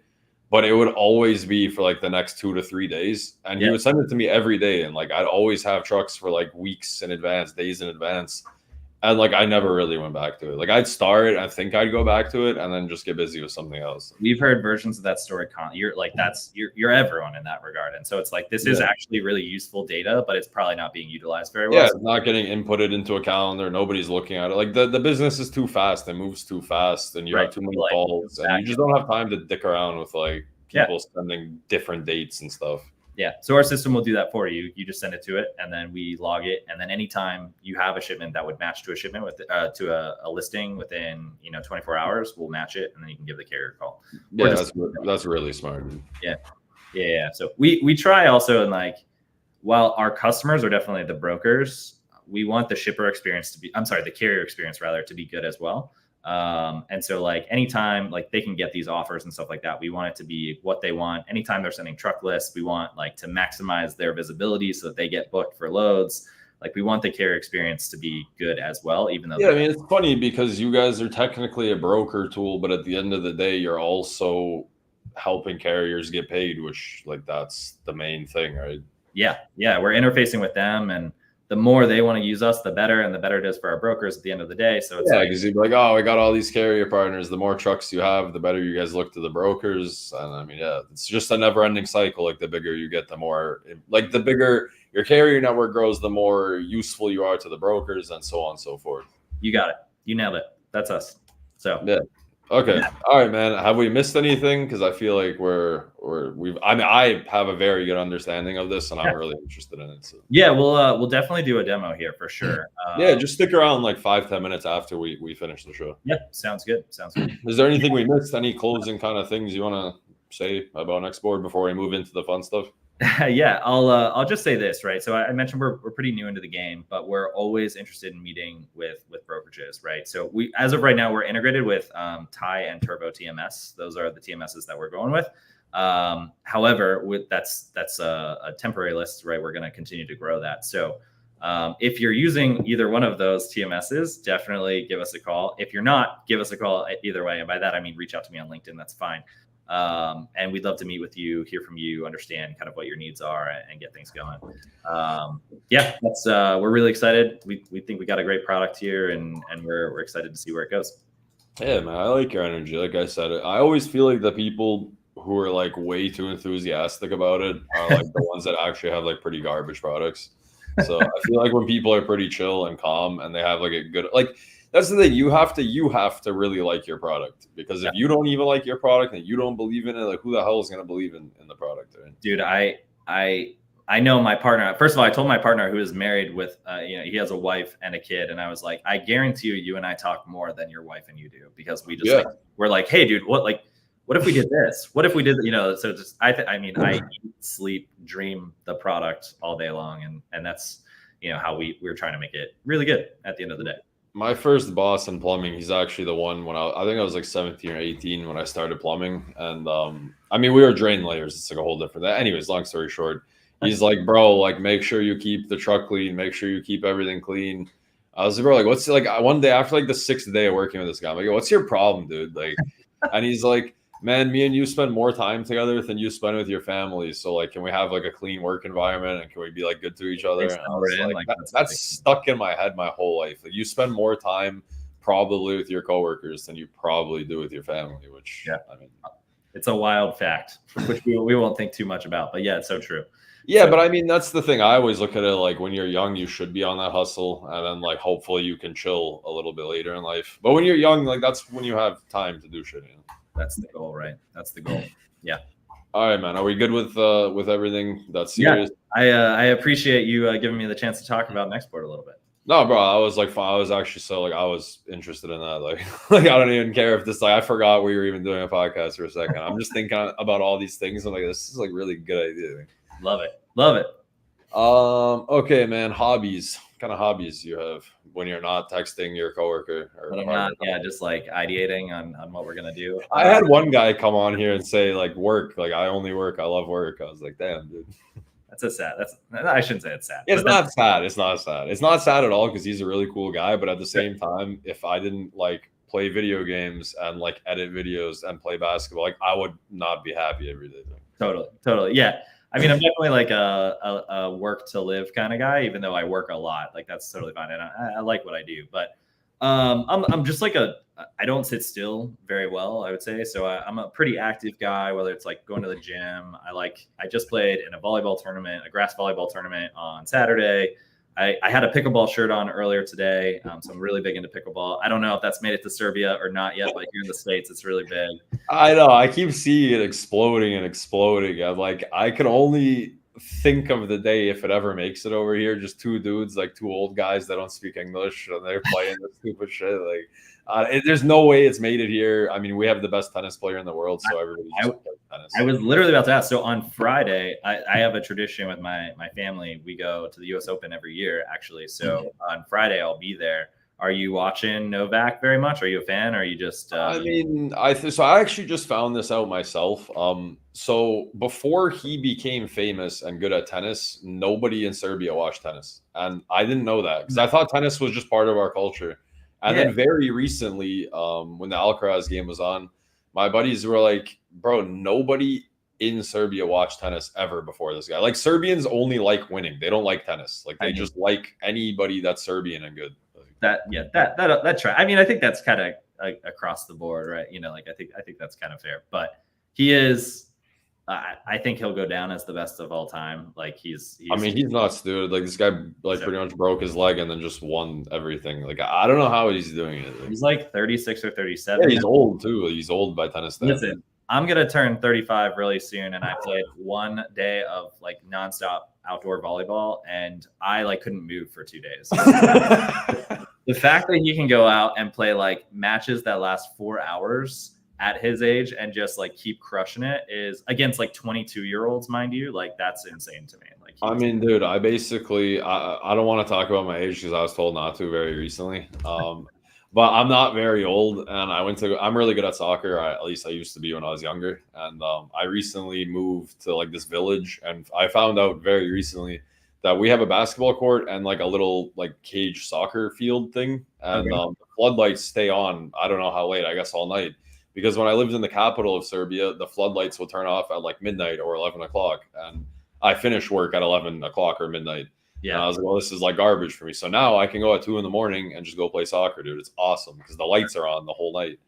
[SPEAKER 1] but it would always be for like the next 2 to 3 days. And he would send it to me every day. And like, I'd always have trucks for like weeks in advance, days in advance. And like, I never really went back to it. Like I'd start, I think I'd go back to it and then just get busy with something else.
[SPEAKER 2] We've heard versions of that story. You're like, you're everyone in that regard. And so it's like, this is actually really useful data, but it's probably not being utilized very well.
[SPEAKER 1] Yeah, it's not getting inputted into a calendar. Nobody's looking at it. Like the business is too fast. It moves too fast, and you have too many calls, and you just don't have time to dick around with like people sending different dates and stuff. Yeah.
[SPEAKER 2] So our system will do that for you. You just send it to it, and then we log it. And then anytime you have a shipment that would match to a shipment with to a listing within 24 hours, we'll match it, and then you can give the carrier a call.
[SPEAKER 1] Yeah, that's really smart.
[SPEAKER 2] Yeah. So we try also, and like, while our customers are definitely the brokers, we want the shipper experience the carrier experience rather, to be good as well. And so like anytime like they can get these offers and stuff like that, we want it to be what they want. Anytime they're sending truck lists, we want like to maximize their visibility so that they get booked for loads. Like we want the carrier experience to be good as well, even though.
[SPEAKER 1] Yeah, I mean, it's funny because you guys are technically a broker tool, but at the end of the day, you're also helping carriers get paid, which like that's the main thing, right?
[SPEAKER 2] Yeah. We're interfacing with them, and the more they want to use us, the better, and the better it is for our brokers at the end of the day. So it's
[SPEAKER 1] because you'd be like, oh, we got all these carrier partners. The more trucks you have, the better you guys look to the brokers. And I mean, it's just a never ending cycle. Like the bigger you get, the more like the bigger your carrier network grows, the more useful you are to the brokers, and so on and so forth.
[SPEAKER 2] You got it. You nailed it. That's us. So
[SPEAKER 1] yeah. Okay. All right, man. Have we missed anything? Because I feel like I have a very good understanding of this, and I'm really interested in it. So.
[SPEAKER 2] Yeah, we'll definitely do a demo here for sure.
[SPEAKER 1] Just stick around like 5-10 minutes after we finish the show.
[SPEAKER 2] Yeah, sounds good.
[SPEAKER 1] Is there anything we missed? Any closing kind of things you want to say about NextBoard before we move into the fun stuff?
[SPEAKER 2] Yeah, I'll just say this, right? So I mentioned we're pretty new into the game, but we're always interested in meeting with brokerages, right? So we, as of right now, we're integrated with TIE and Turbo TMS. Those are the TMSs that we're going with. However, that's a temporary list, right? We're going to continue to grow that. So if you're using either one of those TMSs, definitely give us a call. If you're not, give us a call either way. And by that, I mean, reach out to me on LinkedIn. That's fine. And we'd love to meet with you, hear from you, understand kind of what your needs are, and get things going. Yeah, that's we're really excited. We think we got a great product here, and we're excited to see where it goes.
[SPEAKER 1] Yeah, man, I like your energy. Like I said, I always feel like the people who are like way too enthusiastic about it are like the ones that actually have like pretty garbage products. So I feel like when people are pretty chill and calm and they have like a good, like, that's the thing. You have to really like your product, because if you don't even like your product and you don't believe in it, like, who the hell is going to believe in the product? Right?
[SPEAKER 2] Dude, I know my partner. First of all, I told my partner, who is married with, he has a wife and a kid, and I was like, I guarantee you and I talk more than your wife and you do, because we just we're like, hey, dude, what if we did this? What if we did, So just I mean, I eat, sleep, dream the product all day long, and that's how we're trying to make it really good at the end of the day.
[SPEAKER 1] My first boss in plumbing, he's actually the one when I think I was like 17 or 18 when I started plumbing. And I mean, we were drain layers. It's like a whole different. Anyways, long story short, he's like, bro, like, make sure you keep the truck clean. Make sure you keep everything clean. I was like, bro, like, what's like, one day after like the 6th day of working with this guy, I'm like, what's your problem, dude? Like, and he's like, man, me and you spend more time together than you spend with your family. So like, can we have like a clean work environment, and can we be like good to each other? And I was like, that's stuck in my head my whole life. Like, you spend more time probably with your coworkers than you probably do with your family, which, yeah, I mean,
[SPEAKER 2] it's a wild fact, which we won't think too much about, but yeah, it's so true.
[SPEAKER 1] Yeah, but I mean, that's the thing. I always look at it like, when you're young, you should be on that hustle, and then like hopefully you can chill a little bit later in life. But when you're young, like, that's when you have time to do shit.
[SPEAKER 2] That's the goal, right? That's the goal. Yeah.
[SPEAKER 1] All right, man. Are we good with everything that's serious?
[SPEAKER 2] Yeah, I appreciate you giving me the chance to talk about NextBoard a little bit.
[SPEAKER 1] No, bro. I was actually so like, I was interested in that. Like I don't even care if this, like, I forgot we were even doing a podcast for a second. I'm just thinking about all these things. I'm like, this is like really good idea.
[SPEAKER 2] Love it. Love it.
[SPEAKER 1] Okay, man. Hobbies. What kind of hobbies do you have when you're not texting your coworker?
[SPEAKER 2] When I'm not, just like ideating on what we're gonna do.
[SPEAKER 1] I had one guy come on here and say, like, work. Like, I only work. I love work. I was like, damn, dude.
[SPEAKER 2] I shouldn't say it's sad.
[SPEAKER 1] It's not sad. It's not sad. It's not sad at all, because he's a really cool guy. But at the same time, if I didn't like play video games and like edit videos and play basketball, like, I would not be happy every day.
[SPEAKER 2] Totally. Yeah. I mean, I'm definitely like a work to live kind of guy, even though I work a lot. Like, that's totally fine, and I like what I do. But I'm just like I don't sit still very well, I would say. So I'm a pretty active guy, whether it's like going to the gym. I just played in a grass volleyball tournament on Saturday. I had a pickleball shirt on earlier today. So I'm really big into pickleball. I don't know if that's made it to Serbia or not yet, but here in the States, it's really big.
[SPEAKER 1] I know. I keep seeing it exploding and exploding. I'm like, I can only think of the day if it ever makes it over here. Just two dudes, like two old guys that don't speak English, and they're playing this stupid shit. Like, there's no way it's made it here. I mean, we have the best tennis player in the world, so everybody just plays tennis.
[SPEAKER 2] I was literally about to ask. So on Friday, I have a tradition with my family. We go to the U.S. Open every year, actually. So on Friday, I'll be there. Are you watching Novak very much? Are you a fan? Or are you just?
[SPEAKER 1] I mean, so I actually just found this out myself. So before he became famous and good at tennis, nobody in Serbia watched tennis, and I didn't know that, because I thought tennis was just part of our culture. And then very recently, when the Alcaraz game was on, my buddies were like, bro, nobody in Serbia watched tennis ever before this guy. Like, Serbians only like winning. They don't like tennis. Like, they just like anybody that's Serbian and good.
[SPEAKER 2] That try. I mean, I think that's kind of across the board, right? Like, I think that's kind of fair. But he is. I think he'll go down as the best of all time. Like, he's
[SPEAKER 1] nuts, dude. Like, this guy pretty much broke his leg and then just won everything. Like, I don't know how he's doing it.
[SPEAKER 2] He's like 36 or 37.
[SPEAKER 1] Yeah, he's old too. He's old by tennis stats.
[SPEAKER 2] Listen, I'm gonna turn 35 really soon, and I played one day of like nonstop outdoor volleyball, and I like couldn't move for 2 days. The fact that he can go out and play like matches that last 4 hours at his age and just like keep crushing it is against like 22-year-olds, mind you. Like that's insane to me. Like,
[SPEAKER 1] I mean, dude, I basically I don't want to talk about my age because I was told not to very recently. But I'm not very old, and I'm really good at soccer. At least I used to be when I was younger. And I recently moved to like this village, and I found out very recently that we have a basketball court and like a little like cage soccer field thing, and
[SPEAKER 2] Okay.
[SPEAKER 1] the floodlights stay on. I don't know how late. I guess all night. Because when I lived in the capital of Serbia, the floodlights would turn off at like midnight or 11 o'clock, and I finish work at 11 o'clock or midnight. And I
[SPEAKER 2] Yeah.
[SPEAKER 1] was like, well, this is like garbage for me. So now I can go at 2 in the morning and just go play soccer, dude. It's awesome because the lights are on the whole night.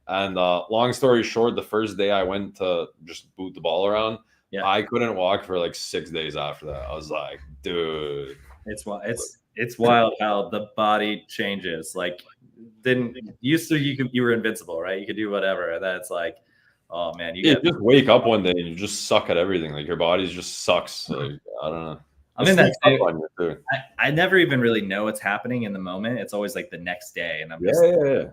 [SPEAKER 1] And long story short, the first day I went to just boot the ball around,
[SPEAKER 2] Yeah.
[SPEAKER 1] I couldn't walk for like 6 days after that. I was like, dude.
[SPEAKER 2] It's wild how the body changes. Like didn't used to you were invincible, right? You could do whatever. And then it's like, oh man, you get
[SPEAKER 1] just wake up one day and you just suck at everything. Like your body just sucks. Like I don't know.
[SPEAKER 2] I'm in that
[SPEAKER 1] too.
[SPEAKER 2] I never even really know what's happening in the moment. It's always like the next day, and I'm
[SPEAKER 1] Yeah,
[SPEAKER 2] just
[SPEAKER 1] yeah.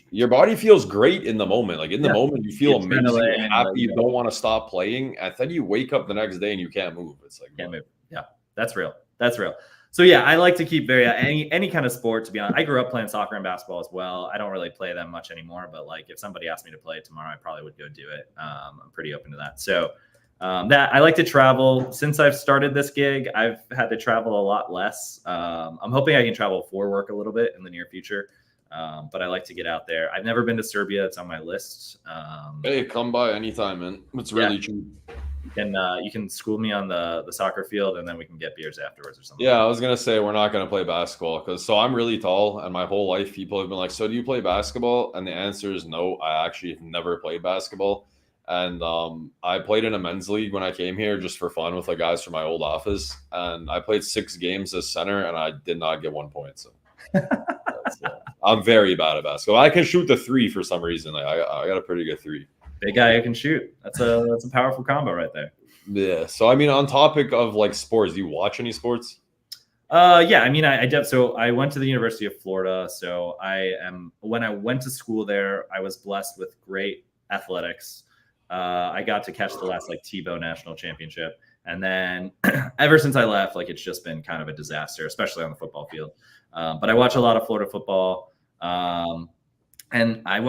[SPEAKER 1] Your body feels great in the moment. Like in the moment, you feel amazing,
[SPEAKER 2] adrenaline,
[SPEAKER 1] happy.
[SPEAKER 2] like,
[SPEAKER 1] You don't want to stop playing, and then you wake up the next day and you can't move. It's like
[SPEAKER 2] can't move. Yeah, that's real. That's real. So yeah, I like to keep any kind of sport. To be honest, I grew up playing soccer and basketball as well. I don't really play them much anymore, but like if somebody asked me to play it tomorrow, I probably would go do it. I'm pretty open to that. So that I like to travel. Since I've started this gig, I've had to travel a lot less. I'm hoping I can travel for work a little bit in the near future. But I like to get out there. I've never been to Serbia. It's on my list.
[SPEAKER 1] hey, come by anytime, man. It's really cheap.
[SPEAKER 2] You can school me on the soccer field, and then we can get beers afterwards or something.
[SPEAKER 1] Yeah, I was gonna say we're not gonna play basketball because I'm really tall, and my whole life people have been like, "So do you play basketball?" And the answer is no. I actually have never played basketball, and I played in a men's league when I came here just for fun with the guys from my old office, and I played 6 games as center, and I did not get 1 point. So. I'm very bad at basketball. I can shoot the 3 for some reason. Like, I got a pretty good 3.
[SPEAKER 2] Big guy who can shoot. That's a powerful combo right there.
[SPEAKER 1] Yeah. So I mean, on topic of like sports, do you watch any sports?
[SPEAKER 2] Yeah. I mean, so I went to the University of Florida. So when I went to school there, I was blessed with great athletics. I got to catch the last like Tebow national championship. And then ever since I left, like it's just been kind of a disaster, especially on the football field. But I watch a lot of Florida football. And I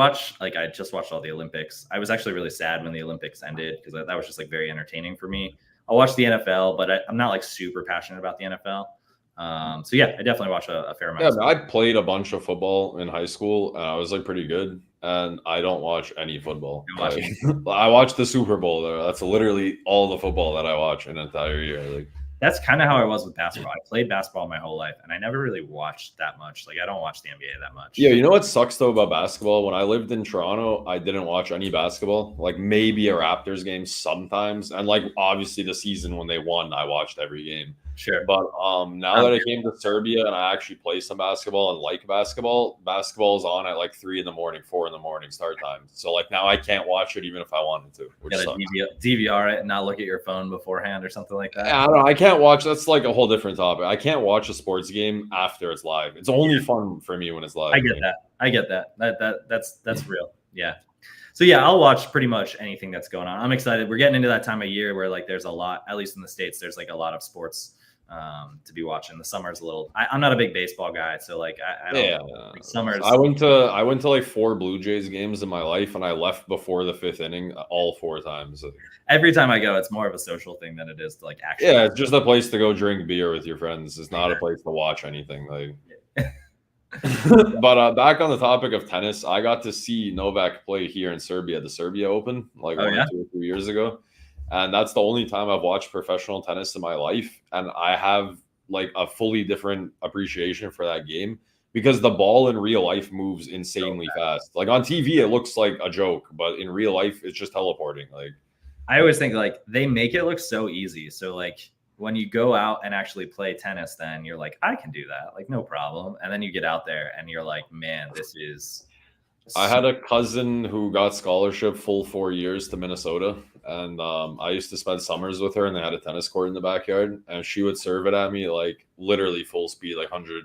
[SPEAKER 2] just watched all the Olympics. I was actually really sad when the Olympics ended because that was just like very entertaining for me. I'll watch the NFL, but I'm not like super passionate about the NFL. So yeah, I definitely watch a fair amount.
[SPEAKER 1] Yeah, I played a bunch of football in high school, and I was like pretty good. And I don't watch any football. I watch the Super Bowl though. That's literally all the football that I watch an entire year. Like
[SPEAKER 2] that's kind of how I was with basketball. I played basketball my whole life, and I never really watched that much. Like I don't watch the NBA that much.
[SPEAKER 1] Yeah, you know what sucks though about basketball? When I lived in Toronto, I didn't watch any basketball. Like maybe a Raptors game sometimes, and like obviously the season when they won, I watched every game.
[SPEAKER 2] Sure.
[SPEAKER 1] But now that I came to Serbia and I actually play some basketball and like basketball is on at like 3 a.m, 4 a.m start time. So like now I can't watch it even if I wanted to.
[SPEAKER 2] Which you gotta DVR it and not look at your phone beforehand or something like that.
[SPEAKER 1] I don't know. I can't watch. That's like a whole different topic. I can't watch a sports game after it's live. It's only fun for me when it's live.
[SPEAKER 2] I get that. That's real. Yeah. So yeah, I'll watch pretty much anything that's going on. I'm excited. We're getting into that time of year where like there's a lot, at least in the States, there's like a lot of sports to be watching. The summer's a little. I'm not a big baseball guy, so like I don't. Like summers.
[SPEAKER 1] I went to like 4 Blue Jays games in my life, and I left before the 5th inning all 4 times.
[SPEAKER 2] Every time I go, it's more of a social thing than it is to like actually.
[SPEAKER 1] Yeah, it's just a place to go drink beer with your friends. It's not a place to watch anything. Like. But back on the topic of tennis, I got to see Novak play here in Serbia, the Serbia Open, like 2 or 3 years ago. And that's the only time I've watched professional tennis in my life. And I have like a fully different appreciation for that game because the ball in real life moves insanely fast. Like on TV, it looks like a joke, but in real life, it's just teleporting. Like
[SPEAKER 2] I always think like they make it look so easy. So like when you go out and actually play tennis, then you're like, I can do that. Like, no problem. And then you get out there and you're like, man, this is.
[SPEAKER 1] I had a cousin who got scholarship full 4 years to Minnesota. And I used to spend summers with her, and they had a tennis court in the backyard. And she would serve it at me like literally full speed, like 100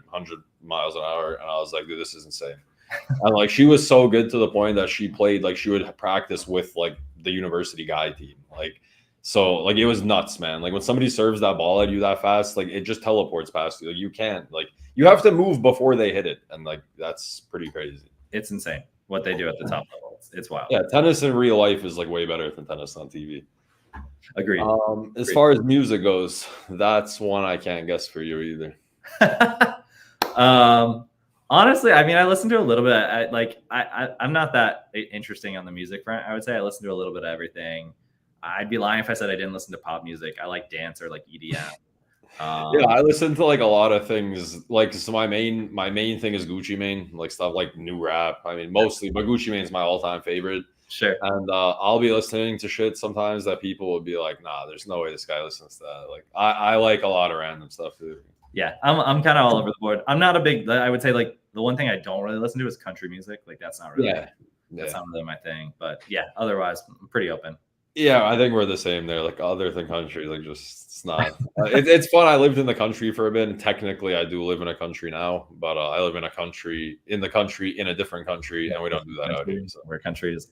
[SPEAKER 1] miles an hour. And I was like, dude, this is insane. And like she was so good to the point that she played like she would practice with like the university guy team. Like so like it was nuts, man. Like when somebody serves that ball at you that fast, like it just teleports past you. Like you can't like you have to move before they hit it. And like that's pretty crazy.
[SPEAKER 2] It's insane what they do at the top level. It's wild.
[SPEAKER 1] Yeah, tennis in real life is like way better than tennis on TV.
[SPEAKER 2] Agreed.
[SPEAKER 1] As far as music goes, that's one I can't guess for you either.
[SPEAKER 2] Honestly, I mean, I listen to a little bit. I'm not that interesting on the music front. I would say I listen to a little bit of everything. I'd be lying if I said I didn't listen to pop music. I like dance or like EDM.
[SPEAKER 1] Yeah, I listen to like a lot of things. Like, so my main thing is Gucci Mane, like stuff like new rap. I mean, mostly, but Gucci Mane is my all-time favorite.
[SPEAKER 2] Sure.
[SPEAKER 1] And I'll be listening to shit sometimes that people would be like, "Nah, there's no way this guy listens to that." Like, I like a lot of random stuff too.
[SPEAKER 2] Yeah, I'm kind of all over the board. I'm not a big. I would say like the one thing I don't really listen to is country music. Like that's not really. That's not really my thing. But yeah, otherwise I'm pretty open.
[SPEAKER 1] Yeah, I think we're the same there. Like other than country, like just it's not. It's fun. I lived in the country for a bit, and technically I do live in a country now. But I live in a country in a different country, and we don't do that out here. So.
[SPEAKER 2] Where country is?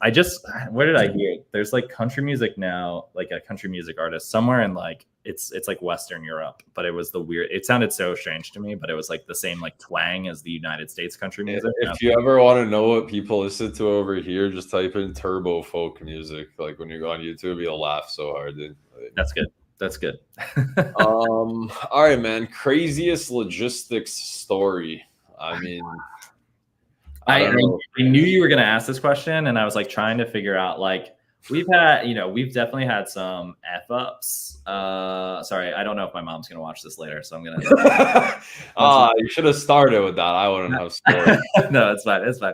[SPEAKER 2] Where did I hear it? There's like country music now, like a country music artist somewhere in like it's like Western Europe, but it was it sounded so strange to me, but it was like the same like twang as the United States country music.
[SPEAKER 1] If you ever want to know what people listen to over here, just type in turbo folk music. Like when you go on YouTube, you'll laugh so hard, dude.
[SPEAKER 2] That's good. That's good.
[SPEAKER 1] All right, man. Craziest logistics story. I mean,
[SPEAKER 2] I knew you were going to ask this question, and I was like trying to figure out like we've definitely had some F ups. Sorry, I don't know if my mom's going to watch this later, so I'm going to.
[SPEAKER 1] You should have started with that. I wouldn't have story.
[SPEAKER 2] No, it's fine. It's fine.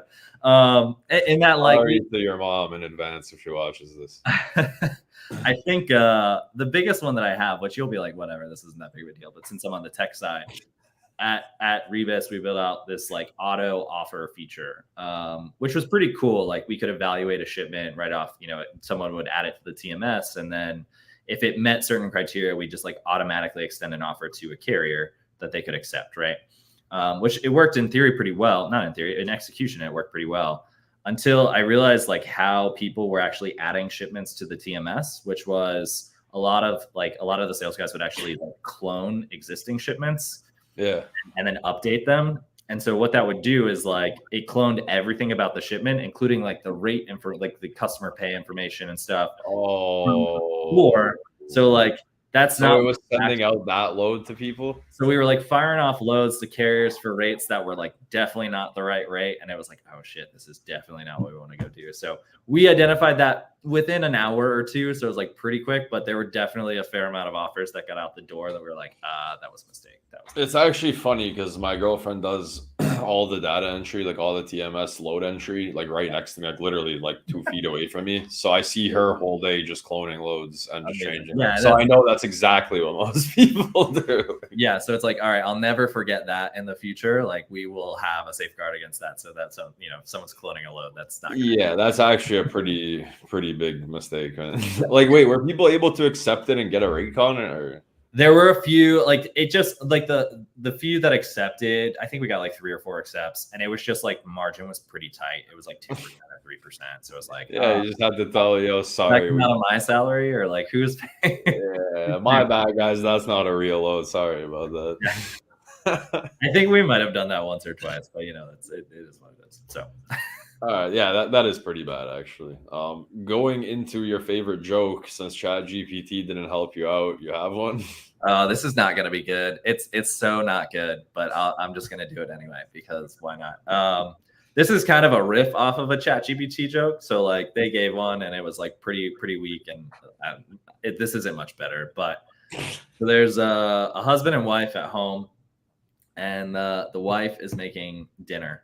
[SPEAKER 2] In that like
[SPEAKER 1] sorry to your mom in advance if she watches this.
[SPEAKER 2] I think the biggest one that I have, which you'll be like, whatever, this isn't that big of a deal. But since I'm on the tech side, at Rebus, we built out this like auto offer feature, which was pretty cool. Like we could evaluate a shipment right off. Someone would add it to the TMS, and then if it met certain criteria, we just like automatically extend an offer to a carrier that they could accept, right? Which it worked in theory pretty well. Not in theory, in execution, it worked pretty well. Until I realized like how people were actually adding shipments to the TMS, which was a lot of the sales guys would actually like clone existing shipments, and then update them. And so what that would do is like it cloned everything about the shipment, including like the rate and for like the customer pay information and stuff. So like that's not.
[SPEAKER 1] It was sending out that load to people.
[SPEAKER 2] So we were like firing off loads to carriers for rates that were like definitely not the right rate. And it was like, oh shit, this is definitely not what we want to go do. So we identified that within an hour or two. So it was like pretty quick, but there were definitely a fair amount of offers that got out the door that we were like, that was a mistake.
[SPEAKER 1] It's actually funny because my girlfriend does all the data entry, like all the TMS load entry, like right next to me, like literally like 2 feet away from me. So I see her whole day just cloning loads and just changing. Yeah, so I know that's exactly what most people do.
[SPEAKER 2] Yeah. So it's like, all right, I'll never forget that in the future. Like we will have a safeguard against that. So that's, if someone's cloning a load, that's not.
[SPEAKER 1] Yeah. That's actually a pretty big mistake. Like, wait, were people able to accept it and get a rate on it or?
[SPEAKER 2] There were a few, like it just like the few that accepted, I think we got like 3 or 4 accepts, and it was just like margin was pretty tight. It was like 2% or 3%. So it was like,
[SPEAKER 1] you just had to tell sorry.
[SPEAKER 2] Not on my salary or like who's paying?
[SPEAKER 1] Yeah, my bad, guys. That's not a real load. Sorry about that.
[SPEAKER 2] I think we might have done that once or twice, but it is what it is. So.
[SPEAKER 1] Yeah, that is pretty bad actually. Going into your favorite joke, since ChatGPT didn't help you out, you have one?
[SPEAKER 2] This is not going to be good. It's so not good, but I'm just going to do it anyway because why not? This is kind of a riff off of a ChatGPT joke. So like they gave one and it was like pretty weak, and this isn't much better. But so there's a husband and wife at home, and the wife is making dinner.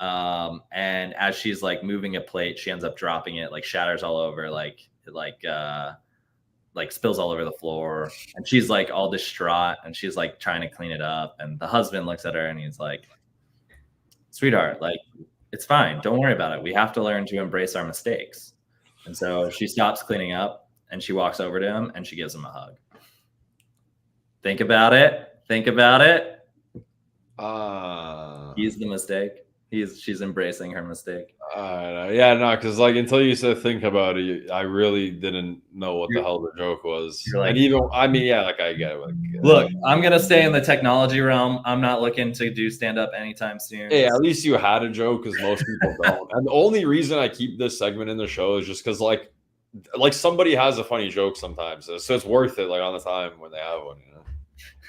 [SPEAKER 2] And as she's like moving a plate, she ends up dropping it, like shatters all over, like spills all over the floor, and she's like all distraught, and she's like trying to clean it up, and the husband looks at her and he's like, sweetheart, like it's fine, don't worry about it, we have to learn to embrace our mistakes. And so she stops cleaning up and she walks over to him and she gives him a hug. Think about it. He's the mistake. She's embracing her mistake.
[SPEAKER 1] Yeah, no, because like until you said think about it, I really didn't know what the hell the joke was.
[SPEAKER 2] You're like,
[SPEAKER 1] and even, I mean, yeah, like I get it. Like,
[SPEAKER 2] look, I'm gonna stay in the technology realm. I'm not looking to do stand up anytime soon.
[SPEAKER 1] hey, at least you had a joke, because most people don't. And the only reason I keep this segment in the show is just because like somebody has a funny joke sometimes, so it's worth it. Like on the time when they have one, you know.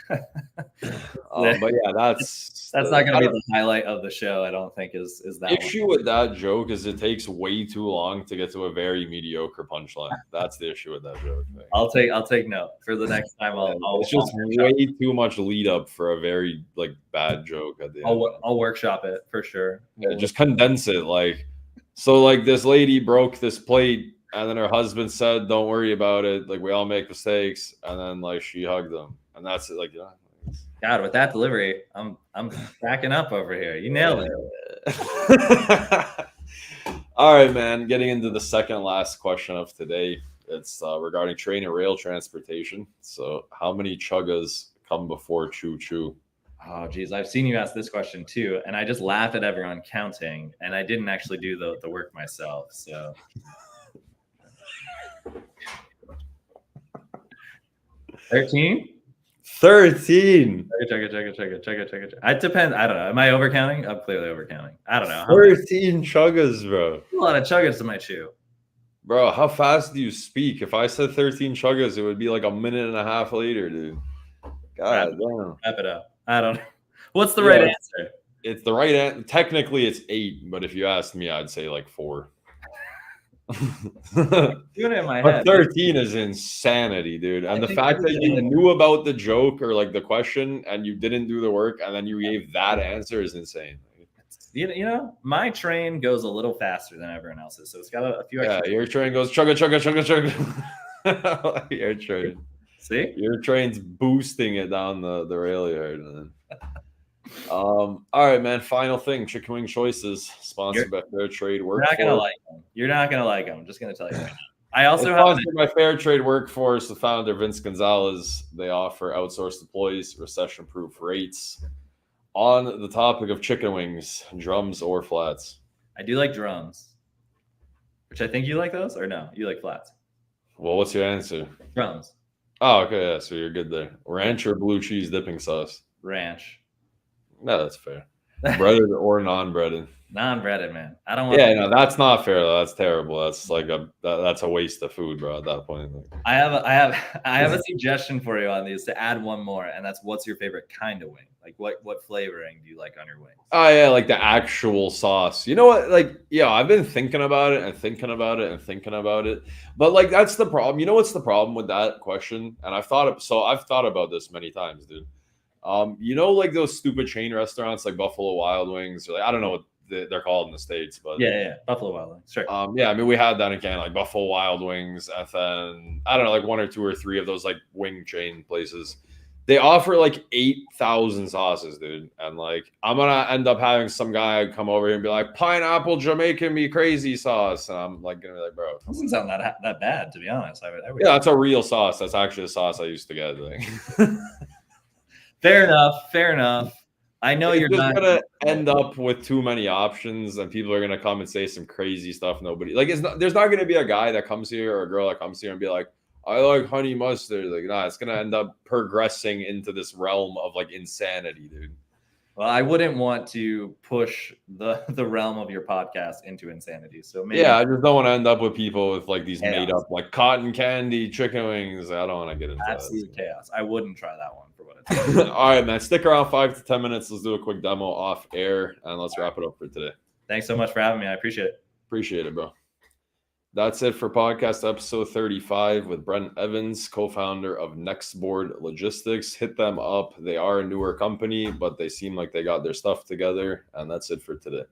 [SPEAKER 1] But yeah, that's
[SPEAKER 2] not going to be the highlight of the show. I don't think is that
[SPEAKER 1] issue with that joke is it takes way too long to get to a very mediocre punchline. That's the issue with that joke.
[SPEAKER 2] I'll take note for the next time.
[SPEAKER 1] It's just way too much lead up for a very like bad joke at the end.
[SPEAKER 2] I'll workshop it for sure.
[SPEAKER 1] Yeah, just condense it. Like, so like this lady broke this plate, and then her husband said, "Don't worry about it. Like we all make mistakes." And then like she hugged him, and that's it. Like, yeah.
[SPEAKER 2] God, with that delivery, I'm backing up over here. You nailed it.
[SPEAKER 1] All right, man. Getting into the second last question of today. It's regarding train and rail transportation. So, how many chuggas come before choo choo?
[SPEAKER 2] Oh, geez. I've seen you ask this question too, and I just laugh at everyone counting, and I didn't actually do the work myself. So, 13.
[SPEAKER 1] 13.
[SPEAKER 2] Check it. It depends. I don't know. Am I overcounting? I'm clearly overcounting. I don't know.
[SPEAKER 1] 13 chuggas, bro.
[SPEAKER 2] A lot of chuggas to my chew.
[SPEAKER 1] Bro, how fast do you speak? If I said 13 chuggas, it would be like a minute and a half later, dude. God damn.
[SPEAKER 2] Wrap it up. I don't know. What's the right answer?
[SPEAKER 1] It's the right answer. Technically, it's 8, but if you asked me, I'd say like 4.
[SPEAKER 2] Doing it in my head.
[SPEAKER 1] 13 is insanity, dude. And the fact that you knew about the joke or like the question and you didn't do the work and then you gave that answer is insane.
[SPEAKER 2] You know, my train goes a little faster than everyone else's, so it's got a few extra.
[SPEAKER 1] Yeah, your train goes chugga. Your train.
[SPEAKER 2] See?
[SPEAKER 1] Your train's boosting it down the rail yard. All right, man. Final thing, chicken wing choices, sponsored by Fair Trade Workforce.
[SPEAKER 2] You're not gonna like them. I'm just gonna tell you. I also have
[SPEAKER 1] sponsored by Fair Trade Workforce. The founder Vince Gonzalez. They offer outsourced employees recession-proof rates. On the topic of chicken wings, drums or flats?
[SPEAKER 2] I do like drums, which I think you like those, or no? You like flats?
[SPEAKER 1] Well, what's your answer?
[SPEAKER 2] Drums.
[SPEAKER 1] Oh, okay. Yeah, so you're good there. Ranch or blue cheese dipping sauce?
[SPEAKER 2] Ranch.
[SPEAKER 1] No, that's fair. Breaded or non-breaded?
[SPEAKER 2] Non-breaded, man. I don't want.
[SPEAKER 1] Yeah, no, that's not fair though. That's terrible. That's like that's a waste of food, bro. At that point,
[SPEAKER 2] I have a suggestion for you on these to add one more, and that's what's your favorite kind of wing? Like what flavoring do you like on your wings?
[SPEAKER 1] Oh yeah, like the actual sauce. You know what? Like, yeah, I've been thinking about it and thinking about it and thinking about it. But like, that's the problem. You know what's the problem with that question? And I've thought about this many times, dude. You know, like those stupid chain restaurants like Buffalo Wild Wings, or like, I don't know what they're called in the States, but
[SPEAKER 2] yeah, Buffalo Wild Wings. Sure.
[SPEAKER 1] Yeah, I mean, we had that again, like Buffalo Wild Wings, and then I don't know, like 1 or 2 or 3 of those like wing chain places. They offer like 8,000 sauces, dude, and like I'm gonna end up having some guy come over here and be like, pineapple Jamaican me crazy sauce, and I'm like gonna be like, bro,
[SPEAKER 2] doesn't sound that bad, to be honest. I would.
[SPEAKER 1] Yeah, that's a real sauce. That's actually the sauce I used to get. Like.
[SPEAKER 2] Fair enough. I know you're not
[SPEAKER 1] gonna end up with too many options, and people are gonna come and say some crazy stuff. There's not gonna be a guy that comes here or a girl that comes here and be like, I like honey mustard. Like, nah, it's gonna end up progressing into this realm of like insanity, dude.
[SPEAKER 2] Well, I wouldn't want to push the realm of your podcast into insanity. So maybe
[SPEAKER 1] I just don't want to end up with people with like these made up like cotton candy chicken wings. I don't want to get into
[SPEAKER 2] absolute chaos. I wouldn't try that one for what
[SPEAKER 1] it's all right, man. Stick around 5 to 10 minutes. Let's do a quick demo off air and let's wrap it up for today.
[SPEAKER 2] Thanks so much for having me. I appreciate it.
[SPEAKER 1] Appreciate it, bro. That's it for podcast episode 35 with Brent Evans, co-founder of NextBoard Logistics. Hit them up. They are a newer company, but they seem like they got their stuff together. And that's it for today.